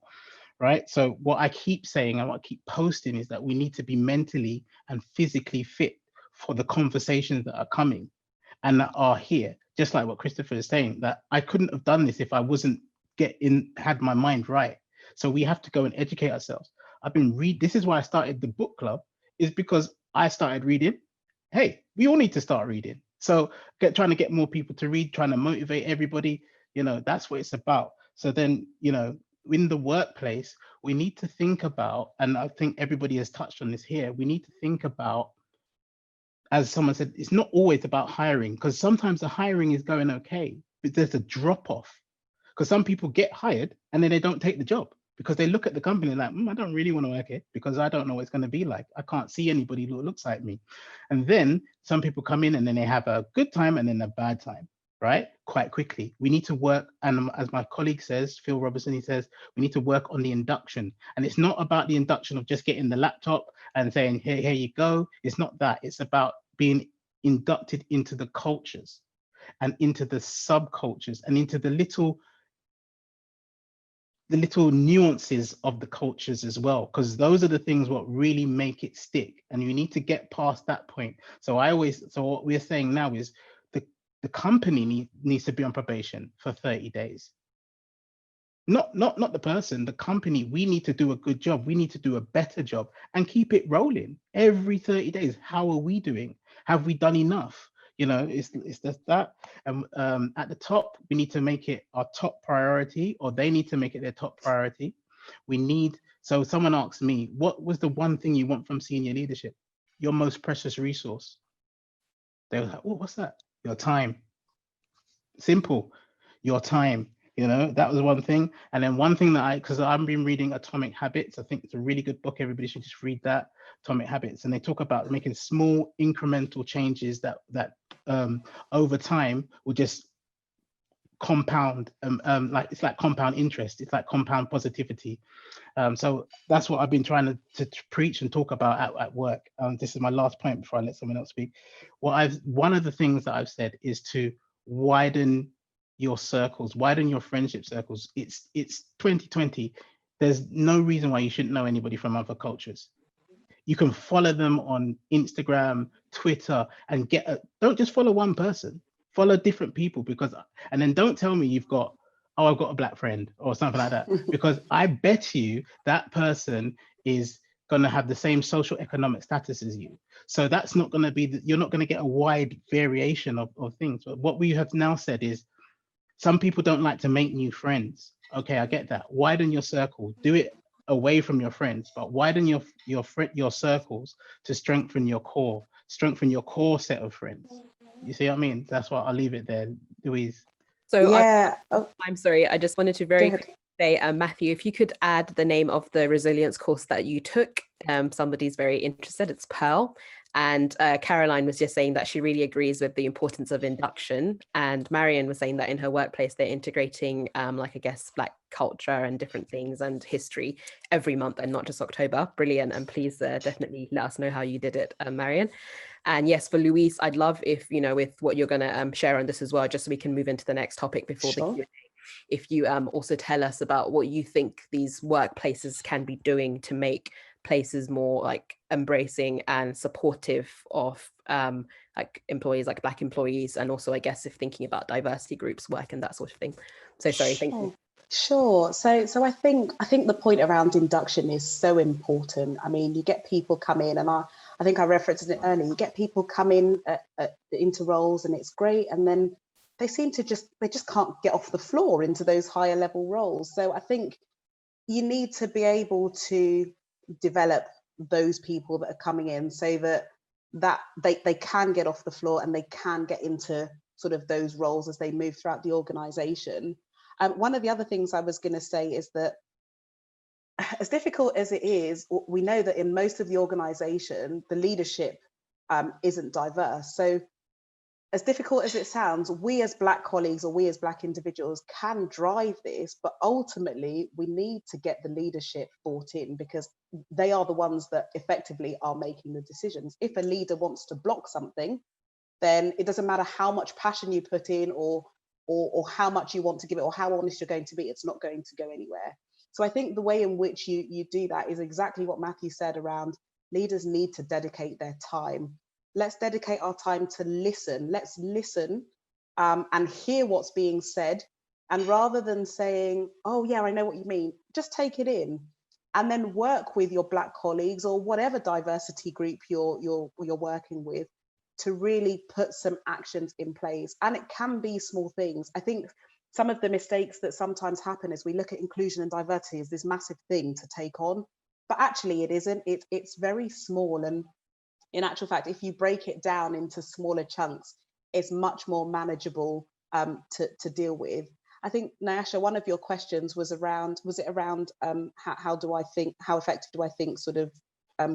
right? So what I keep saying and what I keep posting is that we need to be mentally and physically fit for the conversations that are coming and that are here. Just like what Christopher is saying, that I couldn't have done this if I wasn't had my mind right. So we have to go and educate ourselves. This is why I started the book club, is because I started reading. Hey, we all need to start reading. So trying to get more people to read, trying to motivate everybody, that's what it's about. So then, in the workplace, we need to think about, and I think everybody has touched on this here, we need to think about, as someone said, it's not always about hiring, because sometimes the hiring is going okay, but there's a drop off. Because some people get hired and then they don't take the job because they look at the company like, I don't really want to work here because I don't know what it's going to be like. I can't see anybody who looks like me. And then some people come in and then they have a good time and then a bad time, right? Quite quickly. We need to work. And as my colleague says, Phil Robertson, he says, we need to work on the induction. And it's not about the induction of just getting the laptop and saying, here you go. It's not that. It's about being inducted into the cultures and into the subcultures and into the little nuances of the cultures as well, because those are the things what really make it stick, and you need to get past that point. So what we're saying now is the company needs to be on probation for 30 days. Not the person, the company. We need to do a good job. We need to do a better job and keep it rolling every 30 days. How are we doing? Have we done enough? It's just that. And at the top, we need to make it our top priority, or they need to make it their top priority. So someone asked me, what was the one thing you want from senior leadership? Your most precious resource. They were like, oh, what's that? Your time. Simple. Your time. You know, that was one thing. And then one thing that because I've been reading Atomic Habits. I think it's a really good book. Everybody should just read that, Atomic Habits. And they talk about making small incremental changes that over time will just compound, like it's like compound interest. It's like compound positivity. So that's what I've been trying to preach and talk about at work. This is my last point before I let someone else speak. One of the things that I've said is to widen your circles, widen your friendship circles. It's 2020. There's no reason why you shouldn't know anybody from other cultures. You can follow them on Instagram, Twitter, and don't just follow one person, follow different people, and then don't tell me you've got, oh, I've got a black friend or something like that, because I bet you that person is going to have the same social economic status as you. So that's not going to be, you're not going to get a wide variation of things. But what we have now said is, some people don't like to make new friends. Okay, I get that. Widen your circle. Do it away from your friends, but widen your circles to strengthen your core set of friends. You see what I mean? That's why I'll leave it there, Louise. So yeah. I'm sorry, I just wanted to very quickly say, Matthew, if you could add the name of the resilience course that you took. Somebody's very interested. It's Pearl. And Caroline was just saying that she really agrees with the importance of induction. And Marion was saying that in her workplace, they're integrating, like, I guess, Black culture and different things and history every month and not just October. Brilliant. And please definitely let us know how you did it, Marion. And yes, for Louise, I'd love if, you know, with what you're going to share on this as well, just so we can move into the next topic before the Q&A. If you also tell us about what you think these workplaces can be doing to make places more like embracing and supportive of like employees, like Black employees, and also I guess if thinking about diversity groups work and that sort of thing. So sorry, thank you. Sure. So I think the point around induction is so important. I mean, you get people come in, and I think I referenced it earlier. You get people come in into roles, and it's great, and then they seem to just can't get off the floor into those higher level roles. So I think you need to be able to develop those people that are coming in so that they can get off the floor and they can get into sort of those roles as they move throughout the organization. One of the other things I was going to say is that as difficult as it is, we know that in most of the organization, the leadership isn't diverse. So as difficult as it sounds, we as Black colleagues or we as Black individuals can drive this, but ultimately we need to get the leadership brought in because they are the ones that effectively are making the decisions. If a leader wants to block something, then it doesn't matter how much passion you put in or how much you want to give it or how honest you're going to be, it's not going to go anywhere. So I think the way in which you do that is exactly what Matthew said around leaders need to dedicate their time. Let's dedicate our time to listen. Let's listen and hear what's being said. And rather than saying, oh yeah, I know what you mean, just take it in and then work with your Black colleagues or whatever diversity group you're working with to really put some actions in place. And it can be small things. I think some of the mistakes that sometimes happen is we look at inclusion and diversity as this massive thing to take on, but actually it isn't. It's very small. And in actual fact, if you break it down into smaller chunks, it's much more manageable to deal with. I think, Nyasha, one of your questions was around how effective do I think sort of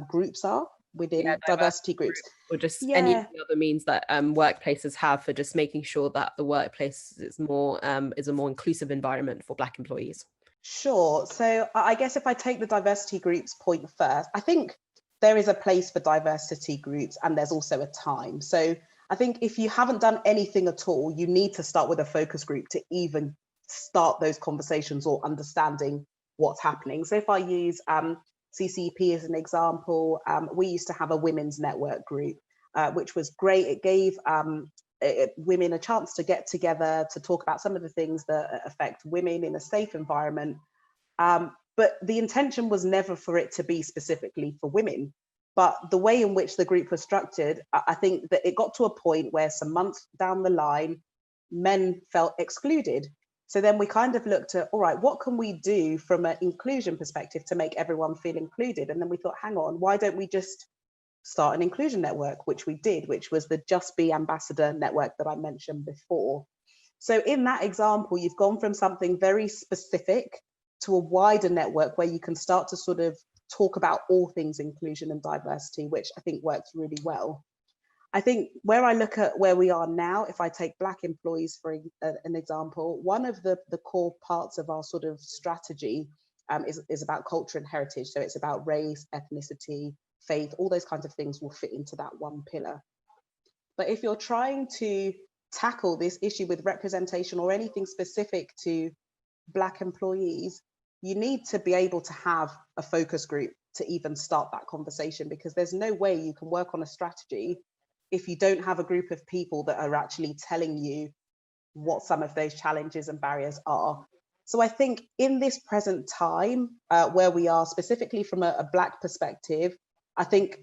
groups are within diversity groups? Or just any of the other means that workplaces have for just making sure that the workplace is a more inclusive environment for Black employees. Sure. So I guess if I take the diversity groups point first, I think there is a place for diversity groups and there's also a time. So I think if you haven't done anything at all, you need to start with a focus group to even start those conversations or understanding what's happening. So if I use CCP as an example, we used to have a women's network group, which was great. It gave women a chance to get together to talk about some of the things that affect women in a safe environment. But the intention was never for it to be specifically for women. But the way in which the group was structured, I think that it got to a point where some months down the line, men felt excluded. So then we kind of looked at, all right, what can we do from an inclusion perspective to make everyone feel included? And then we thought, hang on, why don't we just start an inclusion network, which we did, which was the Just Be Ambassador network that I mentioned before. So in that example, you've gone from something very specific to a wider network where you can start to sort of talk about all things inclusion and diversity, which I think works really well. I think where I look at where we are now, if I take Black employees for an example, one of the core parts of our sort of strategy is about culture and heritage. So it's about race, ethnicity, faith, all those kinds of things will fit into that one pillar. But if you're trying to tackle this issue with representation or anything specific to Black employees, you need to be able to have a focus group to even start that conversation, because there's no way you can work on a strategy if you don't have a group of people that are actually telling you what some of those challenges and barriers are. So I think in this present time, where we are specifically from a Black perspective, I think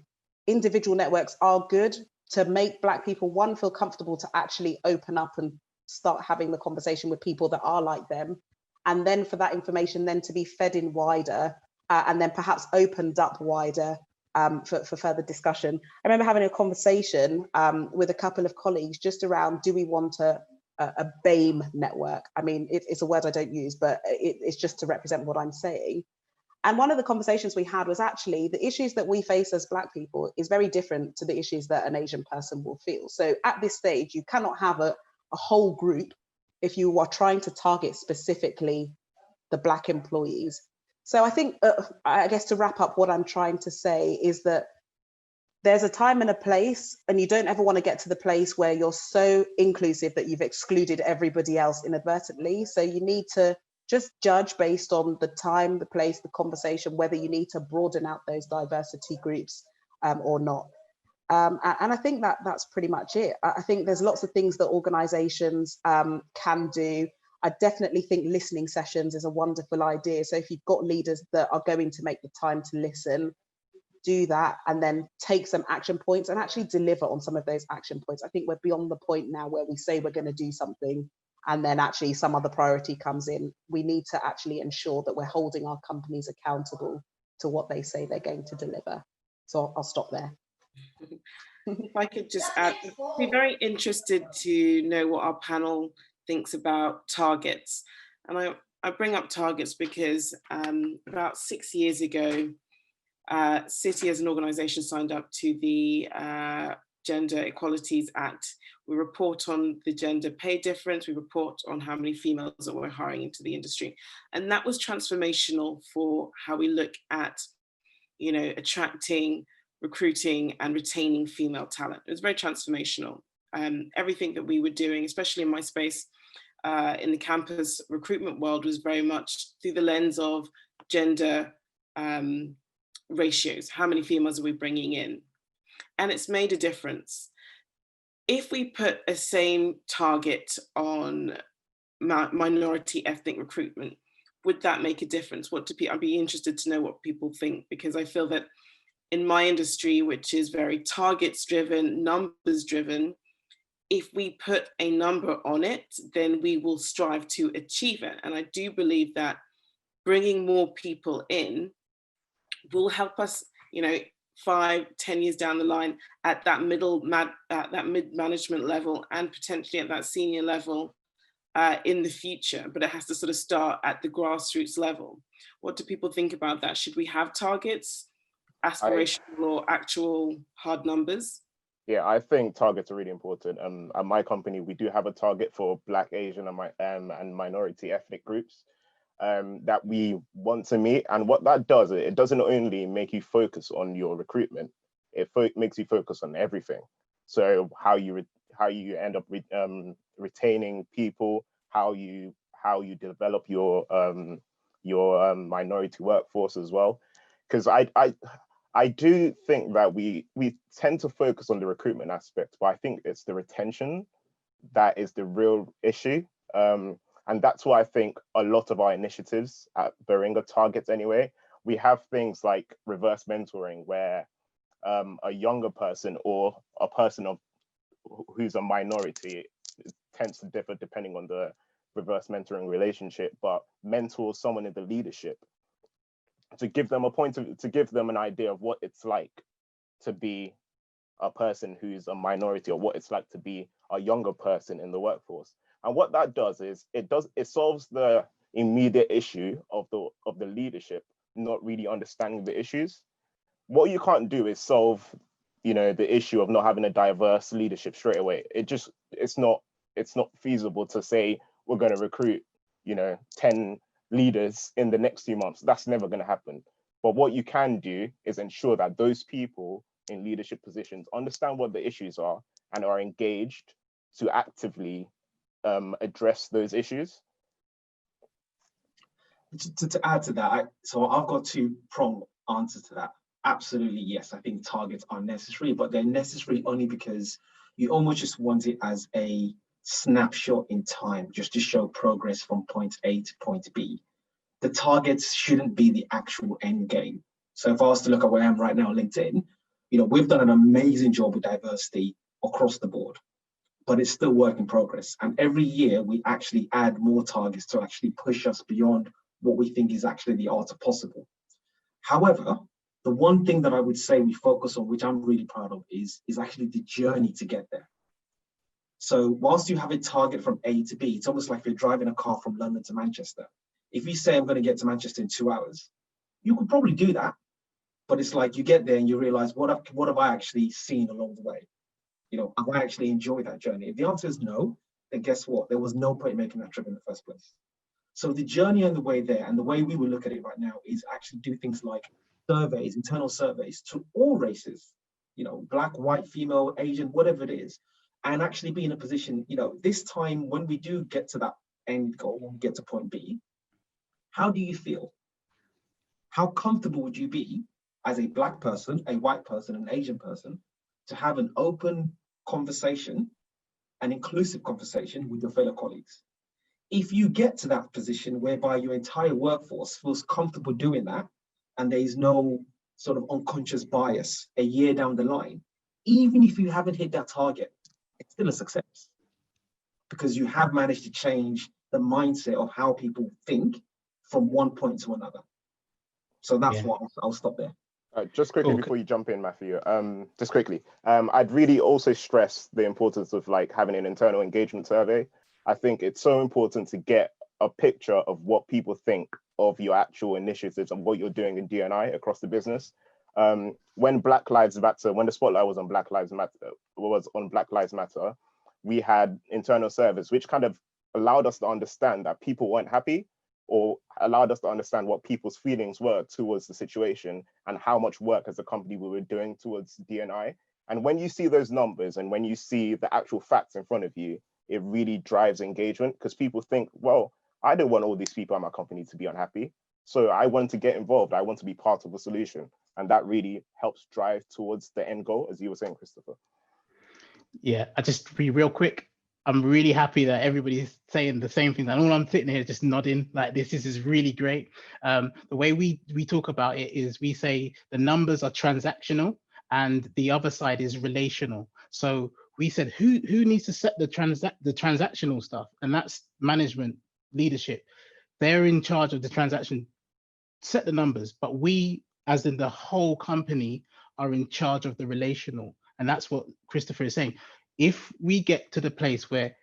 individual networks are good to make Black people, one, feel comfortable to actually open up and start having the conversation with people that are like them. And then for that information then to be fed in wider and then perhaps opened up wider for further discussion. I remember having a conversation with a couple of colleagues just around, do we want a BAME network? I mean, it's a word I don't use, but it's just to represent what I'm saying. And one of the conversations we had was actually the issues that we face as Black people is very different to the issues that an Asian person will feel. So at this stage, you cannot have a whole group if you are trying to target specifically the Black employees. So I think, I guess to wrap up, what I'm trying to say is that there's a time and a place, and you don't ever want to get to the place where you're so inclusive that you've excluded everybody else inadvertently. So you need to just judge based on the time, the place, the conversation, whether you need to broaden out those diversity groups or not. And I think that's pretty much it. I think there's lots of things that organizations can do. I definitely think listening sessions is a wonderful idea. So if you've got leaders that are going to make the time to listen, do that, and then take some action points and actually deliver on some of those action points. I think we're beyond the point now where we say we're going to do something and then actually some other priority comes in. We need to actually ensure that we're holding our companies accountable to what they say they're going to deliver. So I'll stop there. If I could just add, I'd be very interested to know what our panel thinks about targets. And I bring up targets because about 6 years ago, City as an organisation signed up to the Gender Equalities Act. We report on the gender pay difference, we report on how many females that we're hiring into the industry. And that was transformational for how we look at, you know, attracting, recruiting and retaining female talent. It was very transformational. Everything that we were doing, especially in my space, in the campus recruitment world, was very much through the lens of gender ratios. How many females are we bringing in? And it's made a difference. If we put a same target on minority ethnic recruitment, would that make a difference? I'd be interested to know what people think, because I feel that in my industry, which is very targets driven, numbers driven, if we put a number on it, then we will strive to achieve it. And I do believe that bringing more people in will help us, you know, 5-10 years down the line at that mid-management level and potentially at that senior level in the future. But it has to sort of start at the grassroots level. What do people think about that? Should we have targets, aspirational or actual hard numbers? Yeah, I think targets are really important. At my company, we do have a target for Black, Asian, and minority ethnic groups that we want to meet. And what that does, it doesn't only make you focus on your recruitment, it makes you focus on everything. So how you end up retaining people, how you develop your minority workforce as well. Because I do think that we tend to focus on the recruitment aspect, but I think it's the retention that is the real issue. And that's why I think a lot of our initiatives at Baringa targets anyway. We have things like reverse mentoring, where a younger person or a person who's a minority, it tends to differ depending on the reverse mentoring relationship, but mentors someone in the leadership to give them an idea of what it's like to be a person who's a minority, or what it's like to be a younger person in the workforce. And what that does is it solves the immediate issue of the leadership not really understanding the issues. What you can't do is solve, the issue of not having a diverse leadership straight away. It's not feasible to say we're going to recruit 10 leaders in the next few months. That's never going to happen. But what you can do is ensure that those people in leadership positions understand what the issues are and are engaged to actively address those issues. To add to that, so I've got two-pronged answers to that. Absolutely, yes, I think targets are necessary, but they're necessary only because you almost just want it as a snapshot in time, just to show progress from point A to point B. The targets shouldn't be the actual end game. So if I was to look at where I am right now, LinkedIn, we've done an amazing job with diversity across the board, but it's still work in progress. And every year we actually add more targets to actually push us beyond what we think is actually the art of possible. However, the one thing that I would say we focus on, which I'm really proud of, is actually the journey to get there. So whilst you have a target from A to B, it's almost like you're driving a car from London to Manchester. If you say I'm going to get to Manchester in 2 hours, you could probably do that. But it's like you get there and you realize, what have I actually seen along the way? Have I actually enjoyed that journey? If the answer is no, then guess what? There was no point in making that trip in the first place. So the journey on the way there, and the way we will look at it right now, is actually do things like surveys, internal surveys to all races, black, white, female, Asian, whatever it is, and actually be in a position, this time when we do get to that end goal, when we get to point B, how do you feel? How comfortable would you be as a black person, a white person, an Asian person, to have an open conversation, an inclusive conversation with your fellow colleagues? If you get to that position whereby your entire workforce feels comfortable doing that, and there is no sort of unconscious bias a year down the line, even if you haven't hit that target, it's still a success, because you have managed to change the mindset of how people think from one point to another. So that's what I'll stop there. Just quickly before you jump in, Matthew, just quickly, I'd really also stress the importance of having an internal engagement survey. I think it's so important to get a picture of what people think of your actual initiatives and what you're doing in D&I across the business. When Black Lives Matter, when the spotlight was on Black Lives Matter, we had internal surveys, which kind of allowed us to understand that people weren't happy, or allowed us to understand what people's feelings were towards the situation and how much work as a company we were doing towards D&I. And when you see those numbers and when you see the actual facts in front of you, it really drives engagement, because people think, well, I don't want all these people at my company to be unhappy. So I want to get involved. I want to be part of the solution. And that really helps drive towards the end goal, as you were saying, Christopher. Yeah, I just be real quick. I'm really happy that everybody's saying the same thing. And all I'm sitting here just nodding like this is really great. The way we talk about it is we say the numbers are transactional and the other side is relational. So we said, who needs to set the transactional stuff? And that's management, leadership. They're in charge of the transaction, set the numbers, but we, as in the whole company, are in charge of the relational. And that's what Christopher is saying. If we get to the place where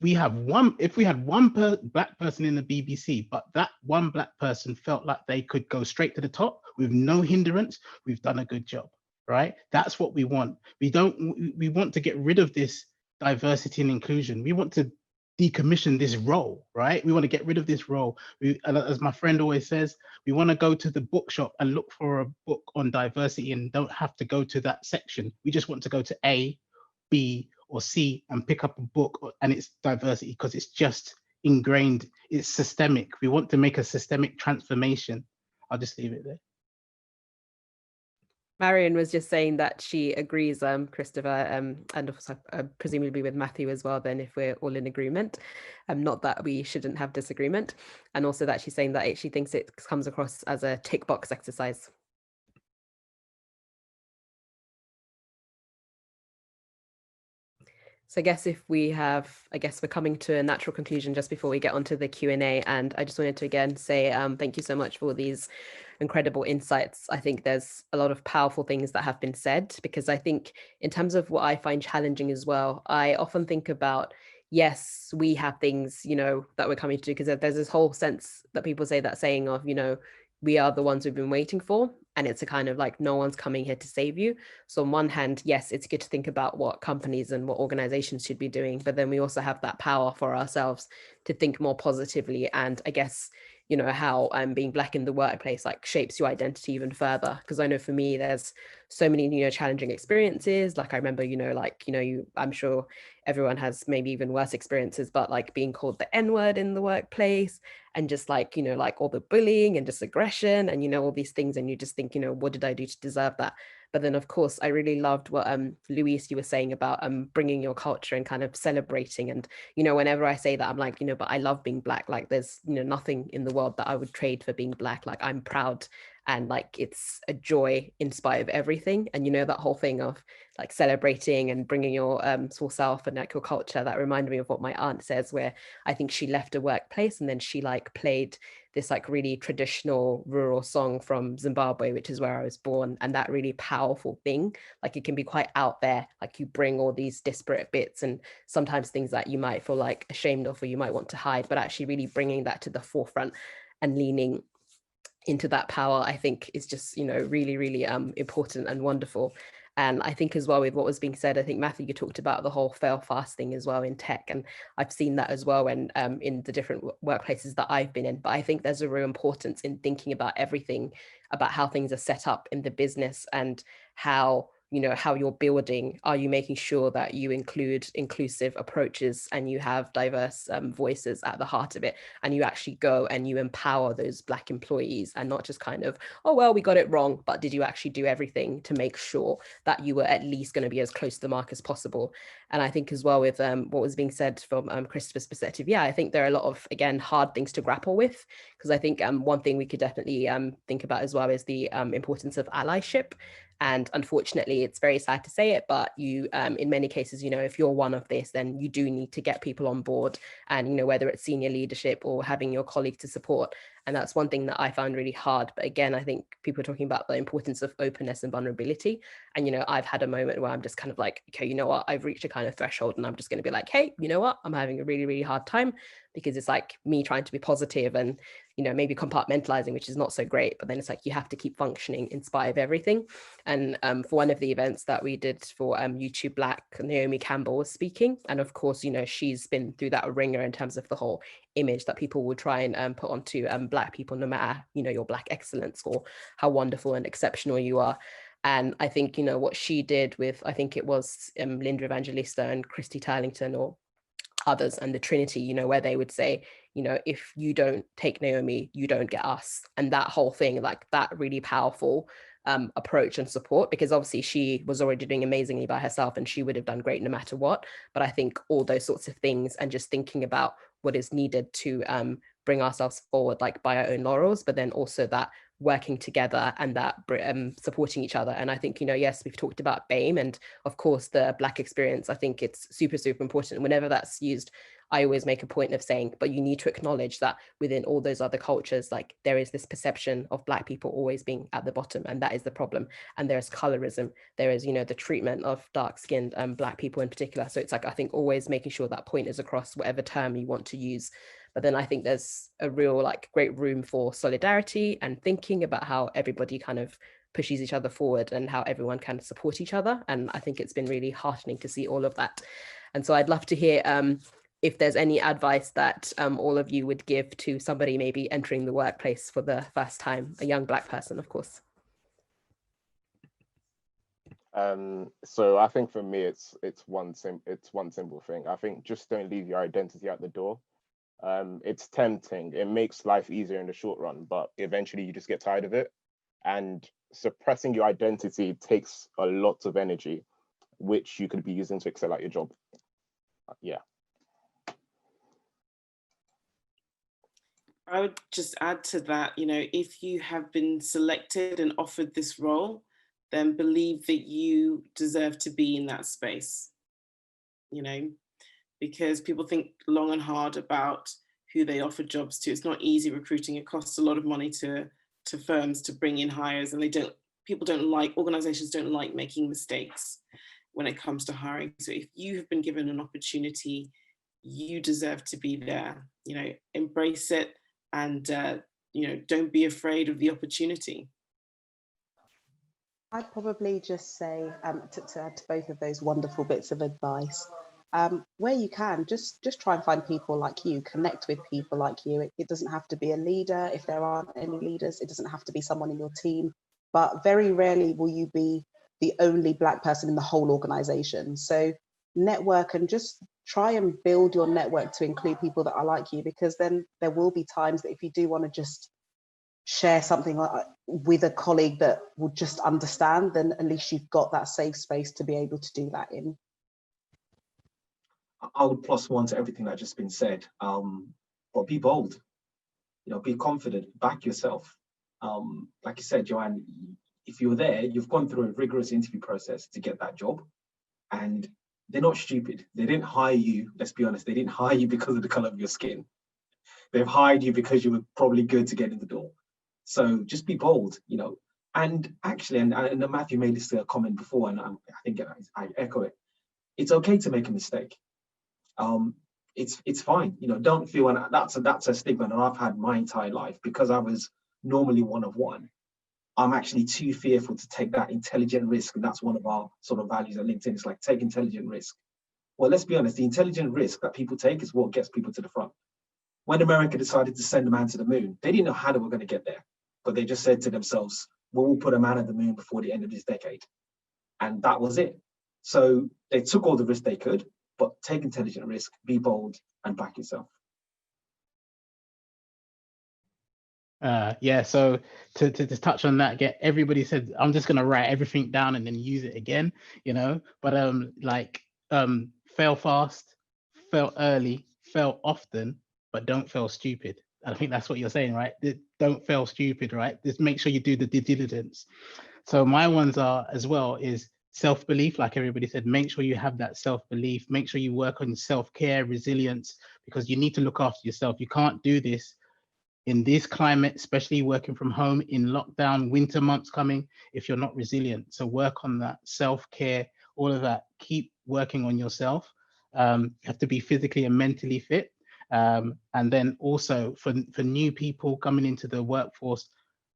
we have if we had one black person in the BBC, but that one black person felt like they could go straight to the top with no hindrance, we've done a good job, right? That's what we want. We want to get rid of this diversity and inclusion. We want to decommission this role, right? We want to get rid of this role. As my friend always says, we want to go to the bookshop and look for a book on diversity and don't have to go to that section. We just want to go to A, B, or C and pick up a book, and it's diversity because it's just ingrained, it's systemic. We want to make a systemic transformation. I'll just leave it there. Marion was just saying that she agrees, Christopher, and also presumably with Matthew as well, then if we're all in agreement, not that we shouldn't have disagreement, and also that she's saying that she thinks it comes across as a tick box exercise. So I guess we're coming to a natural conclusion just before we get onto the Q&A. And I just wanted to again say thank you so much for these incredible insights. I think there's a lot of powerful things that have been said, because I think in terms of what I find challenging as well, I often think about, yes, we have things, you know, that we're coming to do, because there's this whole sense that people say, that saying of, you know, we are the ones we've been waiting for. And it's a kind of like, no one's coming here to save you. So on one hand, yes, it's good to think about what companies and what organizations should be doing, but then we also have that power for ourselves to think more positively. And I guess, you know, how being Black in the workplace like shapes your identity even further. Because I know for me, there's so many, you know, challenging experiences. Like I remember, you know, like, you know, I'm sure everyone has maybe even worse experiences, but like being called the N-word in the workplace, and just like, you know, like all the bullying and just aggression and, you know, all these things. And you just think, you know, what did I do to deserve that? But then of course, I really loved what Luis, you were saying about bringing your culture and kind of celebrating. And, you know, whenever I say that, I'm like, you know, but I love being Black. Like there's, you know, nothing in the world that I would trade for being Black. Like I'm proud, and like it's a joy in spite of everything. And, you know, that whole thing of like celebrating and bringing your full self and like your culture, that reminded me of what my aunt says, where I think she left a workplace and then she like played this like really traditional rural song from Zimbabwe, which is where I was born. And that really powerful thing, like it can be quite out there, like you bring all these disparate bits and sometimes things that you might feel like ashamed of or you might want to hide, but actually really bringing that to the forefront and leaning into that power, I think is just, you know, really, really important and wonderful. And I think as well with what was being said, I think Matthew, you talked about the whole fail fast thing as well in tech. And I've seen that as well when in the different workplaces that I've been in. But I think there's a real importance in thinking about everything, about how things are set up in the business and how, you know, how you're building. Are you making sure that you include inclusive approaches and you have diverse voices at the heart of it, and you actually go and you empower those Black employees, and not just kind of, oh, well, we got it wrong, but did you actually do everything to make sure that you were at least going to be as close to the mark as possible? And I think as well with what was being said from Christopher's perspective, yeah, I think there are a lot of, again, hard things to grapple with, because I think one thing we could definitely think about as well is the importance of allyship. And unfortunately, it's very sad to say it, but you, in many cases, you know, if you're one of this, then you do need to get people on board, and, you know, whether it's senior leadership or having your colleague to support. And that's one thing that I found really hard. But again, I think people are talking about the importance of openness and vulnerability. And, you know, I've had a moment where I'm just kind of like, okay, you know what, I've reached a kind of threshold and I'm just going to be like, hey, you know what, I'm having a really, really hard time, because it's like me trying to be positive and, you know, maybe compartmentalizing, which is not so great. But then it's like you have to keep functioning in spite of everything. And for one of the events that we did for YouTube Black, Naomi Campbell was speaking. And of course, you know, she's been through that ringer in terms of the whole image that people will try and put onto Black people, no matter, you know, your Black excellence or how wonderful and exceptional you are. And I think, you know, what she did with, I think it was Linda Evangelista and Christy Turlington or others, and the Trinity, you know, where they would say, you know, if you don't take Naomi, you don't get us. And that whole thing, like that really powerful approach and support, because obviously she was already doing amazingly by herself and she would have done great no matter what. But I think all those sorts of things and just thinking about what is needed to bring ourselves forward, like by our own laurels, but then also that working together and that supporting each other. And I think, you know, yes, we've talked about BAME and of course the Black experience. I think it's super, super important. Whenever that's used, I always make a point of saying, but you need to acknowledge that within all those other cultures, like there is this perception of Black people always being at the bottom, and that is the problem. And there's colorism, there is, you know, the treatment of dark-skinned Black people in particular. So it's like, I think always making sure that point is across whatever term you want to use. But then I think there's a real like great room for solidarity and thinking about how everybody kind of pushes each other forward and how everyone can support each other. And I think it's been really heartening to see all of that. And so I'd love to hear if there's any advice that all of you would give to somebody maybe entering the workplace for the first time, a young Black person, of course. So I think for me, it's one simple thing. I think just don't leave your identity at the door. It's tempting. It makes life easier in the short run, but eventually you just get tired of it. And suppressing your identity takes a lot of energy, which you could be using to excel at your job. Yeah. I would just add to that, you know, if you have been selected and offered this role, then believe that you deserve to be in that space, you know, because people think long and hard about who they offer jobs to. It's not easy recruiting. It costs a lot of money to to firms to bring in hires, and organizations don't like making mistakes when it comes to hiring. So if you have been given an opportunity, you deserve to be there, embrace it, and don't be afraid of the opportunity. I'd probably just say, to add to both of those wonderful bits of advice, where you can, just try and find people like you, connect with people like you. It doesn't have to be a leader. If there aren't any leaders, it doesn't have to be someone in your team, but very rarely will you be the only Black person in the whole organization. So network and just try and build your network to include people that are like you, because then there will be times that if you do want to just share something with a colleague that will just understand, then at least you've got that safe space to be able to do that in. I would plus one to everything that's just been said. But be bold, be confident, back yourself. Like you said, Joanne, if you're there, you've gone through a rigorous interview process to get that job, and they're not stupid. They didn't hire you, let's be honest, they didn't hire you because of the color of your skin. They've hired you because you were probably good to get in the door. So just be bold, and actually, and Matthew made this comment before, and I think I echo it. It's okay to make a mistake. It's fine, don't feel, and that's a stigma that I've had my entire life, because I was normally one of one. I'm actually too fearful to take that intelligent risk, and that's one of our sort of values at LinkedIn. It's like, take intelligent risk. Well, let's be honest, the intelligent risk that people take is what gets people to the front. When America decided to send a man to the moon, they didn't know how they were going to get there, but they just said to themselves, we'll put a man at the moon before the end of this decade. And that was it. So they took all the risks they could, but take intelligent risk, be bold, and back yourself. Yeah, so to touch on that, everybody said, I'm just gonna write everything down and then use it again, but fail fast, fail early, fail often, but don't fail stupid. I think that's what you're saying, right? Don't fail stupid, right? Just make sure you do the due diligence. So my ones are as well is self-belief, like everybody said, make sure you have that self-belief, make sure you work on self-care, resilience, because you need to look after yourself. You can't do this in this climate, especially working from home in lockdown, winter months coming, if you're not resilient. So work on that self-care, all of that. Keep working on yourself. You have to be physically and mentally fit. And then also for new people coming into the workforce,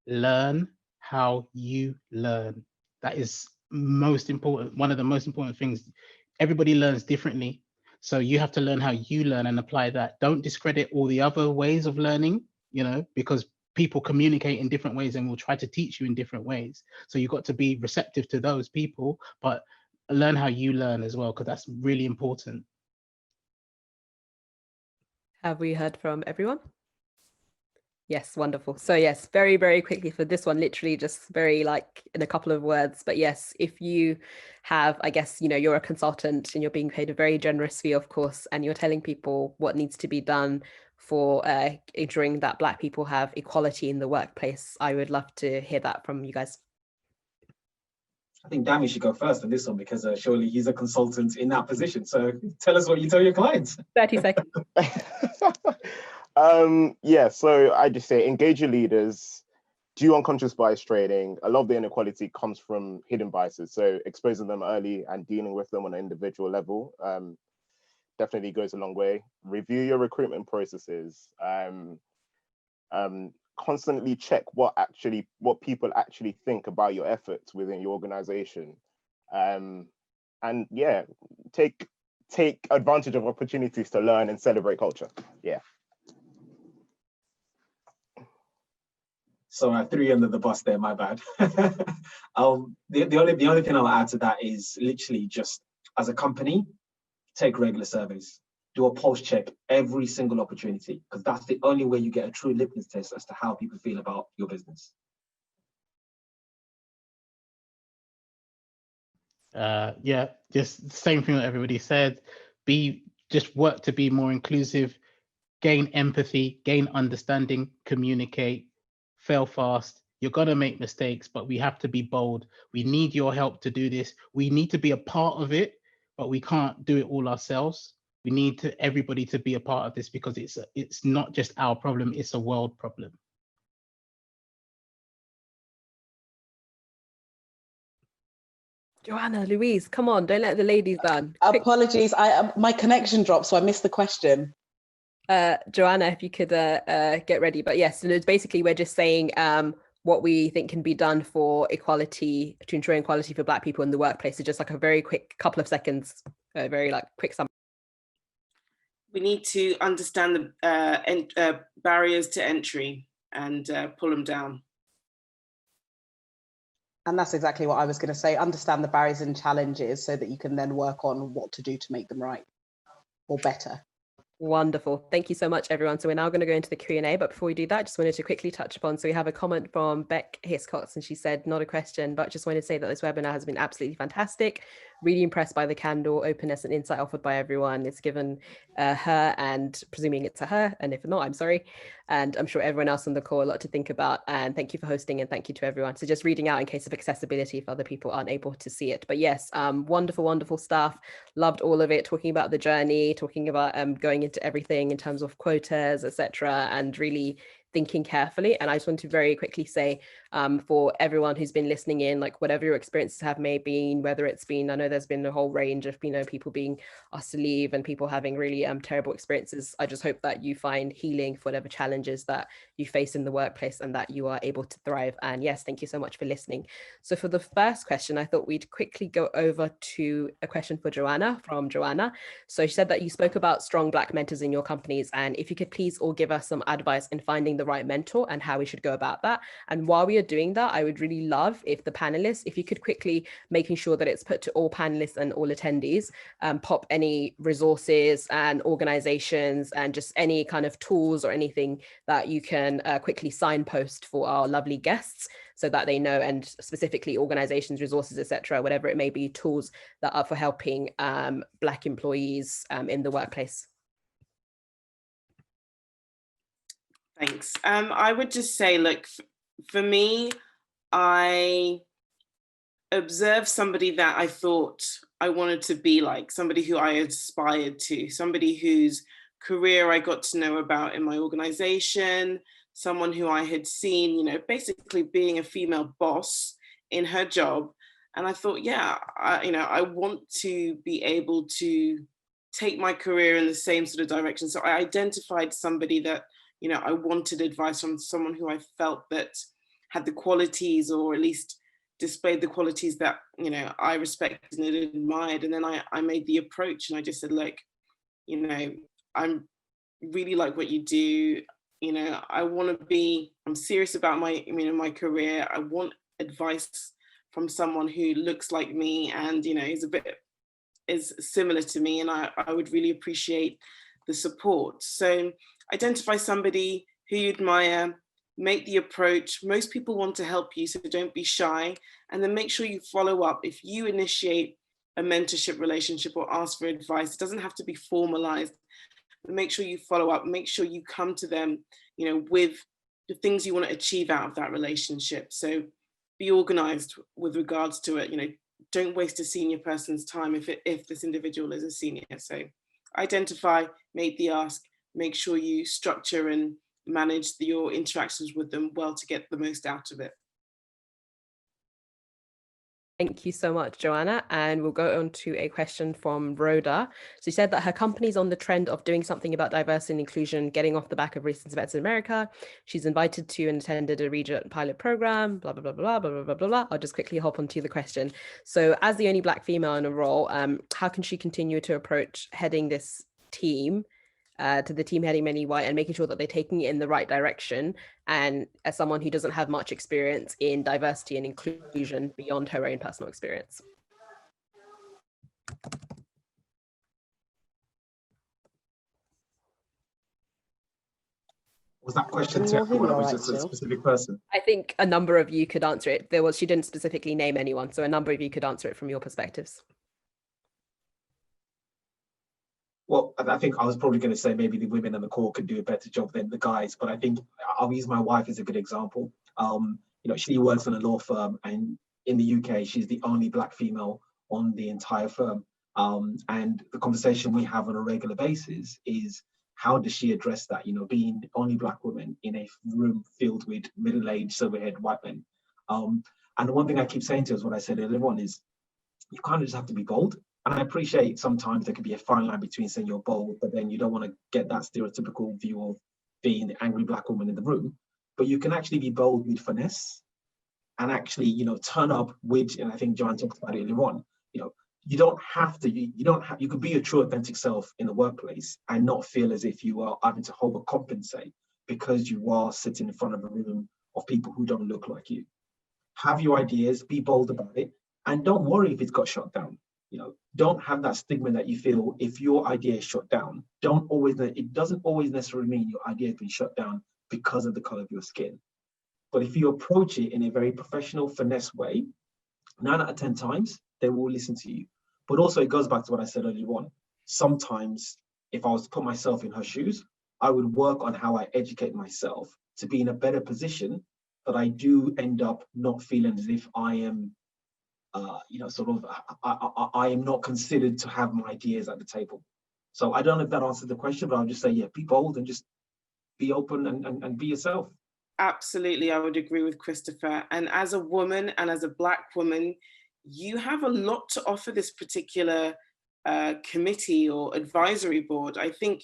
learn how you learn. That is most important. One of the most important things. Everybody learns differently. So you have to learn how you learn and apply that. Don't discredit all the other ways of learning, because people communicate in different ways and will try to teach you in different ways. So you've got to be receptive to those people, but learn how you learn as well, because that's really important. Have we heard from everyone? Yes, wonderful. So yes, very, very quickly for this one, literally just very like in a couple of words. But yes, if you have, I guess, you're a consultant and you're being paid a very generous fee, of course, and you're telling people what needs to be done for ensuring that Black people have equality in the workplace, I would love to hear that from you guys. I think Dami should go first on this one, because surely he's a consultant in that position. So tell us what you tell your clients. 30 seconds. Yeah, so I just say engage your leaders, do unconscious bias training. A lot of the inequality comes from hidden biases. So exposing them early and dealing with them on an individual level definitely goes a long way. Review your recruitment processes. Constantly check what people actually think about your efforts within your organization. And yeah, take advantage of opportunities to learn and celebrate culture. Yeah. So I threw you under the bus there, my bad. The only thing I'll add to that is literally just, as a company, take regular surveys. Do a pulse check every single opportunity, because that's the only way you get a true litmus test as to how people feel about your business. Yeah, just the same thing that everybody said. Just work to be more inclusive, gain empathy, gain understanding, communicate, fail fast. You're gonna make mistakes, but we have to be bold. We need your help to do this. We need to be a part of it, but we can't do it all ourselves. We need everybody to be a part of this, because it's not just our problem, it's a world problem. Joanna, Louise, come on, don't let the ladies down. Apologies, my connection dropped, so I missed the question. Joanna, if you could get ready. But yes, so it's basically we're just saying what we think can be done for equality, to ensure equality for Black people in the workplace. So just like a very quick couple of seconds, very like quick summary. We need to understand the barriers to entry and pull them down. And that's exactly what I was going to say. Understand the barriers and challenges so that you can then work on what to do to make them right or better. Wonderful. Thank you so much, everyone. So we're now going to go into the Q&A, but before we do that, just wanted to quickly touch upon, so we have a comment from Beck Hiscox, and she said, not a question, but just wanted to say that this webinar has been absolutely fantastic. Really impressed by the candor, openness and insight offered by everyone. It's given her, and presuming it's to her, and if not, I'm sorry. And I'm sure everyone else on the call a lot to think about, and thank you for hosting, and thank you to everyone. So just reading out in case of accessibility if other people aren't able to see it. But yes, wonderful, wonderful stuff. Loved all of it, talking about the journey, talking about going into everything in terms of quotas, etc., and really thinking carefully. And I just want to very quickly say for everyone who's been listening in, like whatever your experiences have may been, whether it's been, I know there's been a whole range of, you know, people being asked to leave and people having really terrible experiences. I just hope that you find healing for whatever challenges that you face in the workplace and that you are able to thrive. And yes, thank you so much for listening. So for the first question, I thought we'd quickly go over to a question for Joanna, from Joanna. So she said that you spoke about strong Black mentors in your companies, and if you could please all give us some advice in finding the right mentor and how we should go about that. And while we are doing that, I would really love if the panelists, if you could quickly, making sure that it's put to all panelists and all attendees, pop any resources and organizations and just any kind of tools or anything that you can quickly signpost for our lovely guests so that they know, and specifically organizations, resources, etc., whatever it may be, tools that are for helping Black employees in the workplace. Thanks. I would just say, look, for me, I observed somebody that I thought I wanted to be like, somebody who I aspired to, somebody whose career I got to know about in my organization, someone who I had seen, you know, basically being a female boss in her job. And I thought, yeah, I want to be able to take my career in the same sort of direction. So I identified somebody that, you know, I wanted advice from, someone who I felt that had the qualities, or at least displayed the qualities that, you know, I respected and admired. And then I made the approach and I just said, look, you know, I'm really like what you do. You know, I'm serious about my career. I want advice from someone who looks like me and, you know, is similar to me. And I would really appreciate the support. So identify somebody who you admire, make the approach. Most people want to help you, so don't be shy. And then make sure you follow up. If you initiate a mentorship relationship or ask for advice, it doesn't have to be formalized, but make sure you follow up, make sure you come to them, you know, with the things you want to achieve out of that relationship. So be organized with regards to it. You know, don't waste a senior person's time if this individual is a senior. So identify, make the ask, make sure you structure and manage your interactions with them well to get the most out of it. Thank you so much, Joanna. And we'll go on to a question from Rhoda. She said that her company's on the trend of doing something about diversity and inclusion, getting off the back of recent events in America. She's invited to and attended a regional pilot program, blah, blah, blah, blah, blah, blah, blah, blah, blah. I'll just quickly hop onto the question. So as the only Black female in a role, how can she continue to approach heading this team, to the team heading Many White, and making sure that they're taking it in the right direction? And as someone who doesn't have much experience in diversity and inclusion beyond her own personal experience. Was that question to everyone, or was it just a specific person? I think a number of you could answer it. She didn't specifically name anyone, so a number of you could answer it from your perspectives. Well, I think I was probably going to say maybe the women in the call could do a better job than the guys, but I think I'll use my wife as a good example. You know, she works in a law firm, and in the UK, she's the only Black female on the entire firm. And the conversation we have on a regular basis is, how does she address that? You know, being the only Black woman in a room filled with middle-aged, silver-haired white men. And the one thing I keep saying to us, what I said earlier on, is you kind of just have to be bold. And I appreciate sometimes there could be a fine line between saying you're bold, but then you don't want to get that stereotypical view of being the angry Black woman in the room. But you can actually be bold with finesse and actually, turn up with, and I think John talked about it earlier on, you don't have to, you could be your true authentic self in the workplace and not feel as if you are having to overcompensate because you are sitting in front of a room of people who don't look like you. Have your ideas, be bold about it, and don't worry if it's got shut down. Don't have that stigma that you feel if your idea is shut down. It doesn't always necessarily mean your idea has been shut down because of the color of your skin. But if you approach it in a very professional, finesse way, 9 out of 10 times, they will listen to you. But also it goes back to what I said earlier on. Sometimes if I was to put myself in her shoes, I would work on how I educate myself to be in a better position that I do end up not feeling as if I am, I am not considered to have my ideas at the table. So I don't know if that answers the question, but I'll just say, yeah, be bold and just be open and be yourself. Absolutely, I would agree with Christopher. And as a woman and as a Black woman, you have a lot to offer this particular committee or advisory board. I think,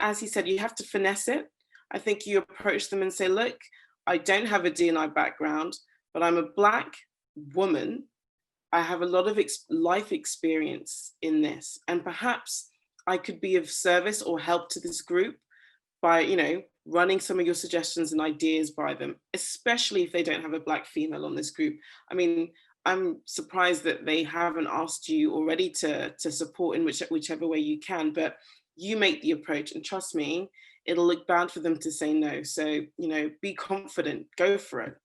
as he said, you have to finesse it. I think you approach them and say, look, I don't have a D&I background, but I'm a Black woman. I have a lot of life experience in this, and perhaps I could be of service or help to this group by, running some of your suggestions and ideas by them, especially if they don't have a Black female on this group. I mean, I'm surprised that they haven't asked you already to support in whichever way you can, but you make the approach, and trust me, it'll look bad for them to say no. So, be confident, go for it.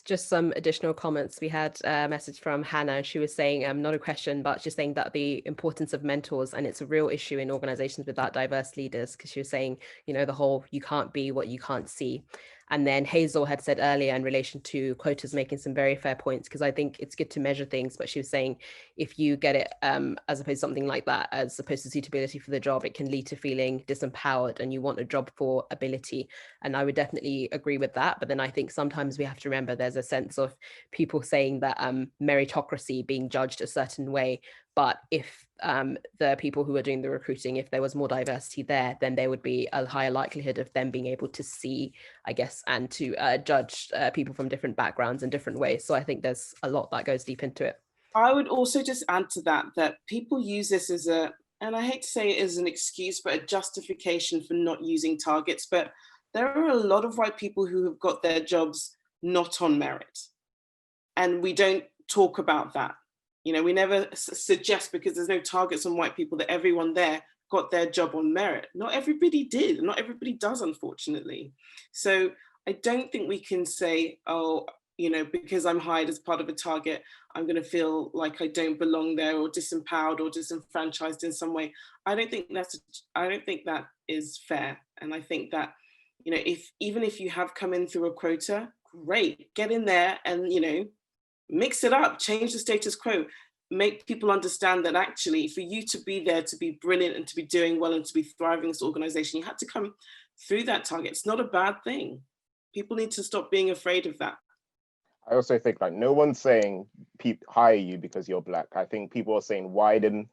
Just some additional comments. We had a message from Hannah. She was saying, not a question, but just saying that the importance of mentors, and it's a real issue in organizations without diverse leaders, because she was saying, the whole, you can't be what you can't see. And then Hazel had said earlier in relation to quotas, making some very fair points, because I think it's good to measure things. But she was saying, if you get it as opposed to something like that, as opposed to suitability for the job, it can lead to feeling disempowered and you want a job for ability. And I would definitely agree with that. But then I think sometimes we have to remember there's a sense of people saying that meritocracy being judged a certain way. But if the people who are doing the recruiting, if there was more diversity there, then there would be a higher likelihood of them being able to see, I guess, and to judge people from different backgrounds in different ways. So I think there's a lot that goes deep into it. I would also just add to that people use this as and I hate to say it as an excuse, but a justification for not using targets. But there are a lot of white people who have got their jobs not on merit. And we don't talk about that. We never suggest, because there's no targets on white people, that everyone there got their job on merit. Not everybody did. Not everybody does, unfortunately. So I don't think we can say, oh, because I'm hired as part of a target, I'm going to feel like I don't belong there, or disempowered or disenfranchised in some way. I don't think that is fair. And I think that, even if you have come in through a quota, great, get in there and, mix it up, change the status quo, make people understand that actually for you to be there, to be brilliant and to be doing well and to be thriving as an organization, you had to come through that target. It's not a bad thing. People need to stop being afraid of that. I also think no one's saying hire you because you're Black. I think people are saying widen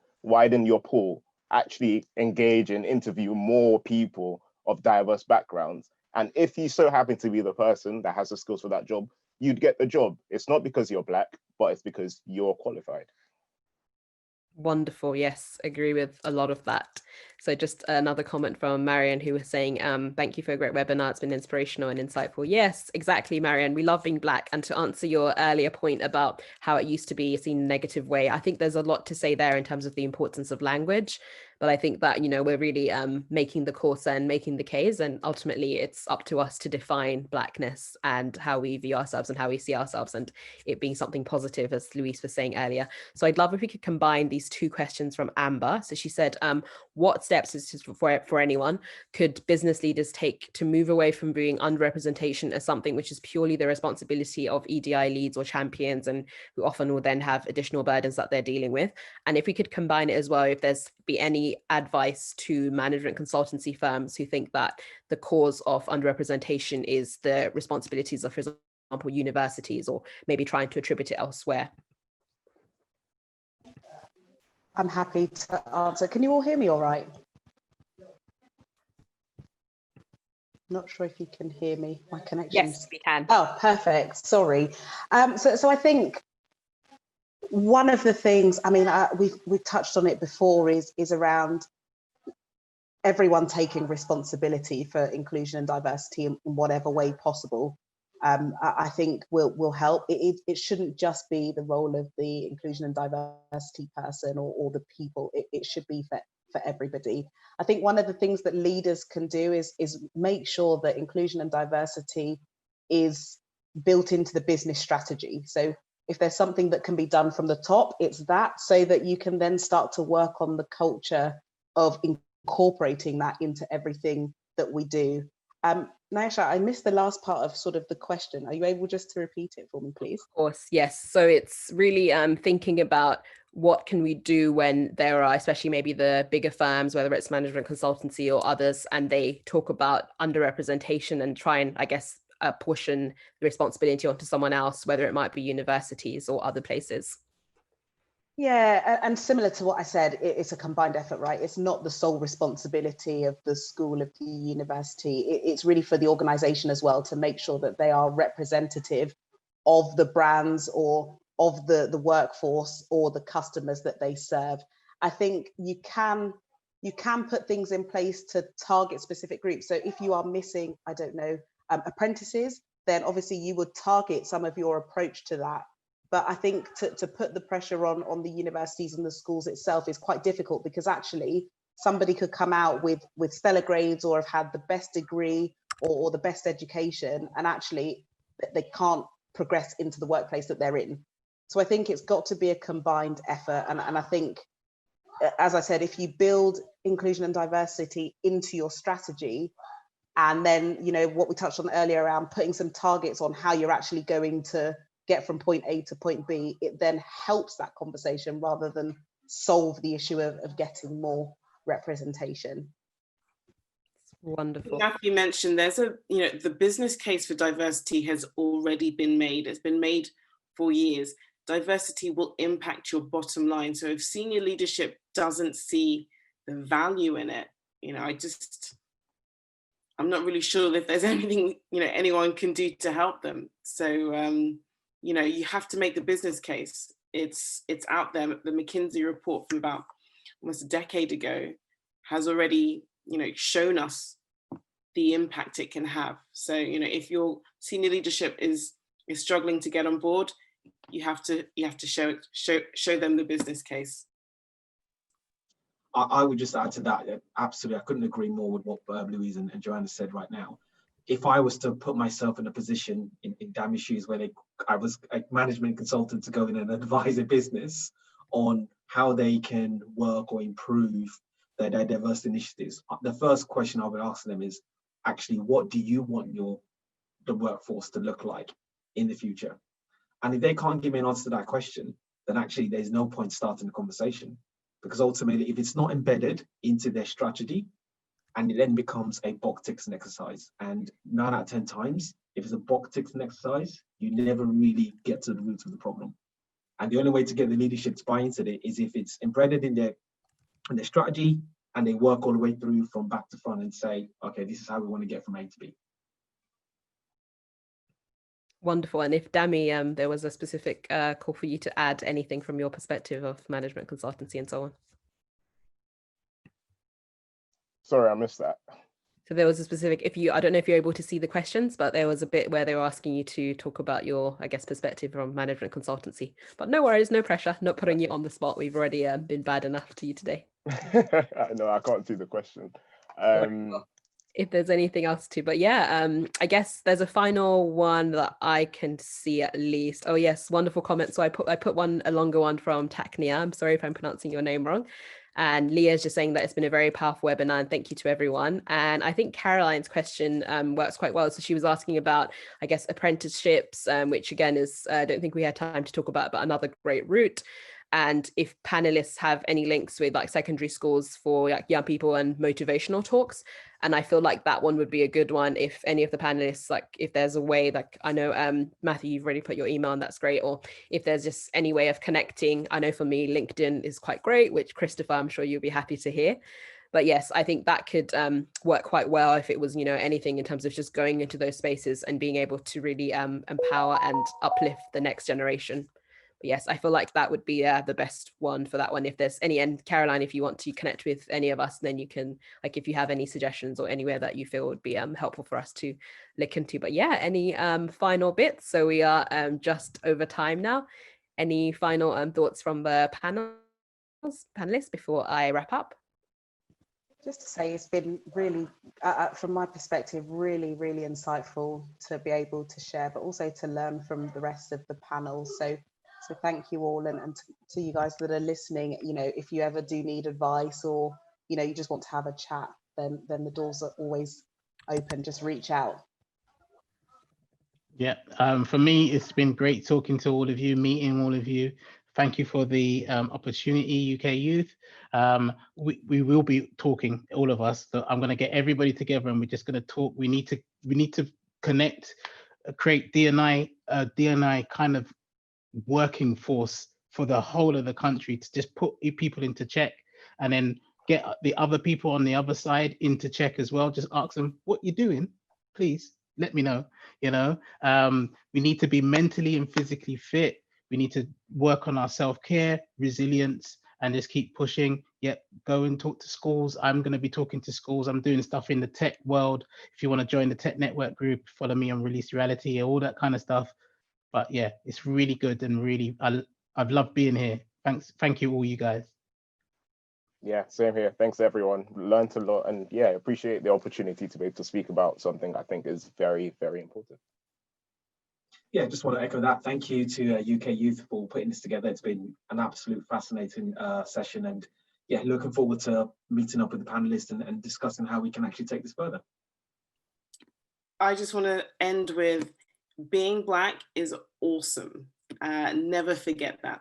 your pool, actually engage and interview more people of diverse backgrounds. And if you so happen to be the person that has the skills for that job, you'd get the job. It's not because you're Black, but it's because you're qualified. Wonderful. Yes, agree with a lot of that. So just another comment from Marian, who was saying, thank you for a great webinar. It's been inspirational and insightful. Yes, exactly, Marian. We love being Black. And to answer your earlier point about how it used to be seen in a negative way, I think there's a lot to say there in terms of the importance of language. But I think that, we're really making the course and making the case, and ultimately it's up to us to define Blackness and how we view ourselves and how we see ourselves, and it being something positive, as Louise was saying earlier. So I'd love if we could combine these two questions from Amber. So she said, what steps, is just for anyone, could business leaders take to move away from viewing underrepresentation as something which is purely the responsibility of EDI leads or champions, and who often will then have additional burdens that they're dealing with? And if we could combine it as well, if there's be any advice to management consultancy firms who think that the cause of underrepresentation is the responsibilities of, for example, universities, or maybe trying to attribute it elsewhere. I'm happy to answer. Can you all hear me all right? Not sure if you can hear me. My connection's... Yes, we can. Oh, perfect. Sorry. So I think one of the things, I mean, we've touched on it before, is around everyone taking responsibility for inclusion and diversity in whatever way possible. I think will help. It shouldn't just be the role of the inclusion and diversity person or the people. It should be for everybody. I think one of the things that leaders can do is make sure that inclusion and diversity is built into the business strategy. So if there's something that can be done from the top, it's that, so that you can then start to work on the culture of incorporating that into everything that we do. Nyasha, I missed the last part of sort of the question. Are you able just to repeat it for me, please? Of course, yes. So it's really thinking about what can we do when there are, especially maybe the bigger firms, whether it's management consultancy or others, and they talk about underrepresentation and try and, I guess, portion the responsibility onto someone else, whether it might be universities or other places. Yeah, and similar to what I said, it's a combined effort, right? It's not the sole responsibility of the school, of the university. It's really for the organization as well to make sure that they are representative of the brands or of the workforce or the customers that they serve. I think you can put things in place to target specific groups. So if you are missing, I don't know, apprentices, then obviously you would target some of your approach to that. But I think to put the pressure on the universities and the schools itself is quite difficult, because actually somebody could come out with stellar grades or have had the best degree or the best education, and actually they can't progress into the workplace that they're in. So I think it's got to be a combined effort. And I think, as I said, if you build inclusion and diversity into your strategy, and then, you know, what we touched on earlier around putting some targets on how you're actually going to get from point A to point B, it then helps that conversation rather than solve the issue of getting more representation. Wonderful. Matthew mentioned there's the business case for diversity has already been made. It's been made for years. Diversity will impact your bottom line. So if senior leadership doesn't see the value in it, I'm not really sure if there's anything, anyone can do to help them. So, you have to make the business case. It's out there. The McKinsey report from about almost a decade ago has already, shown us the impact it can have. So, if your senior leadership is struggling to get on board, you have to show them the business case. I would just add to that, absolutely, I couldn't agree more with what Louise and Joanna said right now. If I was to put myself in a position in Dami's shoes where I was a management consultant to go in and advise a business on how they can work or improve their diverse initiatives, the first question I would ask them is, actually, what do you want the workforce to look like in the future? And if they can't give me an answer to that question, then actually there's no point starting the conversation. Because ultimately, if it's not embedded into their strategy, and it then becomes a box ticking exercise, and 9 out of 10 times, if it's a box ticking exercise, you never really get to the root of the problem. And the only way to get the leadership to buy into it is if it's embedded in their strategy, and they work all the way through from back to front and say, okay, this is how we want to get from A to B. Wonderful. And if Dami, there was a specific call for you to add anything from your perspective of management consultancy and so on. Sorry, I missed that. So there was a specific, I don't know if you're able to see the questions, but there was a bit where they were asking you to talk about your, I guess, perspective from management consultancy. But no worries, no pressure, not putting you on the spot. We've already been bad enough to you today. No, I can't see the question. If there's anything else to, but yeah, I guess there's a final one that I can see at least. Oh yes, wonderful comment. So I put a longer one from Taknia. I'm sorry if I'm pronouncing your name wrong. And Leah's just saying that it's been a very powerful webinar and thank you to everyone. And I think Caroline's question works quite well. So she was asking about, I guess, apprenticeships, which again is, I don't think we had time to talk about, but another great route. And if panelists have any links with like secondary schools for like young people and motivational talks. And I feel like that one would be a good one if any of the panelists, like if there's a way, like I know, Matthew, you've already put your email and that's great. Or if there's just any way of connecting, I know for me, LinkedIn is quite great, which Christopher, I'm sure you'll be happy to hear. But yes, I think that could work quite well if it was, you know, anything in terms of just going into those spaces and being able to really empower and uplift the next generation. But yes, I feel like that would be the best one for that one. If there's any, and Caroline, if you want to connect with any of us, then you can, like, if you have any suggestions or anywhere that you feel would be helpful for us to look into. But yeah, any final bits? So we are just over time now. Any final thoughts from the panelists before I wrap up? Just to say, it's been really, from my perspective, really, really insightful to be able to share, but also to learn from the rest of the panel. So thank you all, and to you guys that are listening. You know, if you ever do need advice, or you know, you just want to have a chat, then the doors are always open. Just reach out. Yeah, for me, it's been great talking to all of you, meeting all of you. Thank you for the opportunity, UK Youth. We will be talking, all of us. So I'm going to get everybody together, and we're just going to talk. We need to connect, create DNI kind of working force for the whole of the country, to just put people into check, and then get the other people on the other side into check as well. Just ask them, what you're doing, please let me know. You know, we need to be mentally and physically fit. We need to work on our self-care, resilience, and just keep pushing. Yep, go and talk to schools. I'm going to be talking to schools. I'm doing stuff in the tech world. If you want to join the Tech Network group, follow me on Release Reality, all that kind of stuff. But yeah, it's really good, and really, I've loved being here. Thank you all, you guys. Yeah, same here. Thanks everyone. Learned a lot, and yeah, appreciate the opportunity to be able to speak about something I think is very, very important. Yeah, just want to echo that. Thank you to UK Youth for putting this together. It's been an absolute fascinating session, and yeah, looking forward to meeting up with the panelists and discussing how we can actually take this further. I just want to end with, being Black is awesome. Never forget that.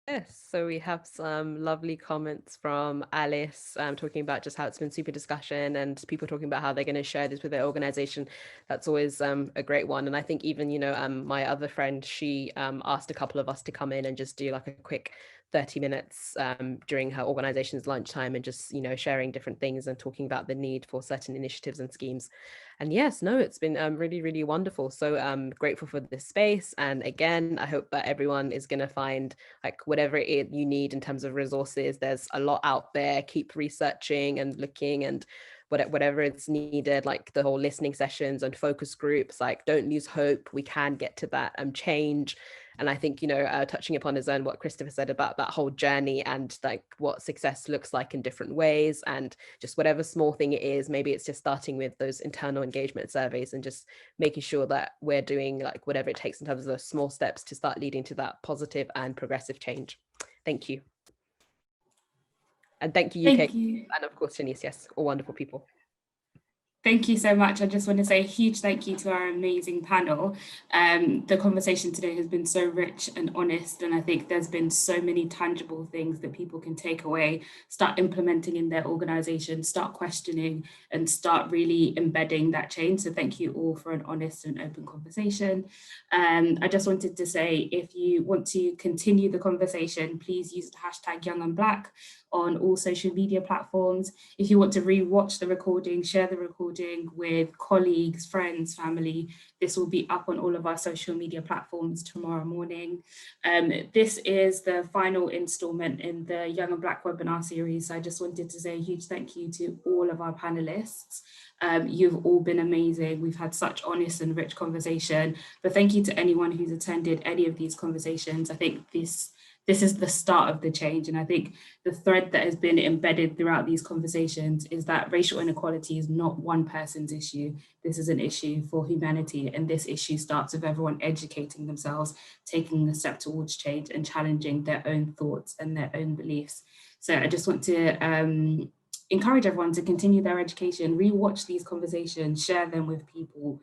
Yes, so we have some lovely comments from Alice talking about just how it's been super discussion, and people talking about how they're going to share this with their organization. That's always a great one. And I think even, you know, my other friend, she asked a couple of us to come in and just do like a quick 30 minutes during her organization's lunchtime, and just, you know, sharing different things and talking about the need for certain initiatives and schemes. And yes, no, it's been really, really wonderful. So I'm grateful for this space. And again, I hope that everyone is going to find like whatever you need in terms of resources. There's a lot out there. Keep researching and looking, and whatever it's needed, like the whole listening sessions and focus groups, like don't lose hope. We can get to that change. And I think, you know, touching upon his own, what Christopher said about that whole journey and like what success looks like in different ways, and just whatever small thing it is, maybe it's just starting with those internal engagement surveys and just making sure that we're doing like whatever it takes in terms of those small steps to start leading to that positive and progressive change. Thank you. And thank you, UK. Thank you. And of course, Shanice, yes, all wonderful people. Thank you so much. I just want to say a huge thank you to our amazing panel. The conversation today has been so rich and honest, and I think there's been so many tangible things that people can take away, start implementing in their organization, start questioning, and start really embedding that change. So thank you all for an honest and open conversation. I just wanted to say, if you want to continue the conversation, please use the hashtag Young and Black on all social media platforms. If you want to re-watch the recording, share the recording with colleagues, friends, family. This will be up on all of our social media platforms tomorrow morning. This is the final installment in the Young and Black webinar series. So I just wanted to say a huge thank you to all of our panelists. You've all been amazing. We've had such honest and rich conversation, but thank you to anyone who's attended any of these conversations. I think this is the start of the change. And I think the thread that has been embedded throughout these conversations is that racial inequality is not one person's issue. This is an issue for humanity. And this issue starts with everyone educating themselves, taking a step towards change and challenging their own thoughts and their own beliefs. So I just want to encourage everyone to continue their education, re-watch these conversations, share them with people,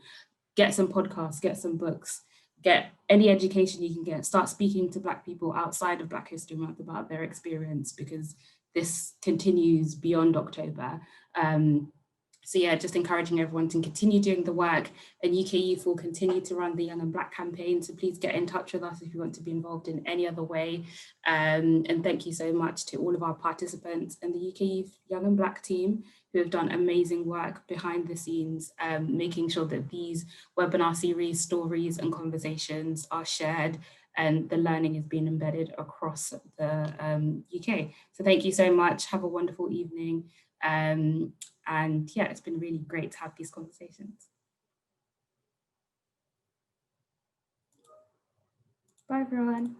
get some podcasts, get some books, get any education you can get, start speaking to Black people outside of Black History Month about their experience, because this continues beyond October. So yeah, just encouraging everyone to continue doing the work, and UK Youth will continue to run the Young and Black campaign. So please get in touch with us if you want to be involved in any other way. And thank you so much to all of our participants and the UK Youth Young and Black team who have done amazing work behind the scenes, making sure that these webinar series, stories and conversations are shared and the learning is being embedded across the UK. So thank you so much. Have a wonderful evening. And yeah, it's been really great to have these conversations. Bye, everyone.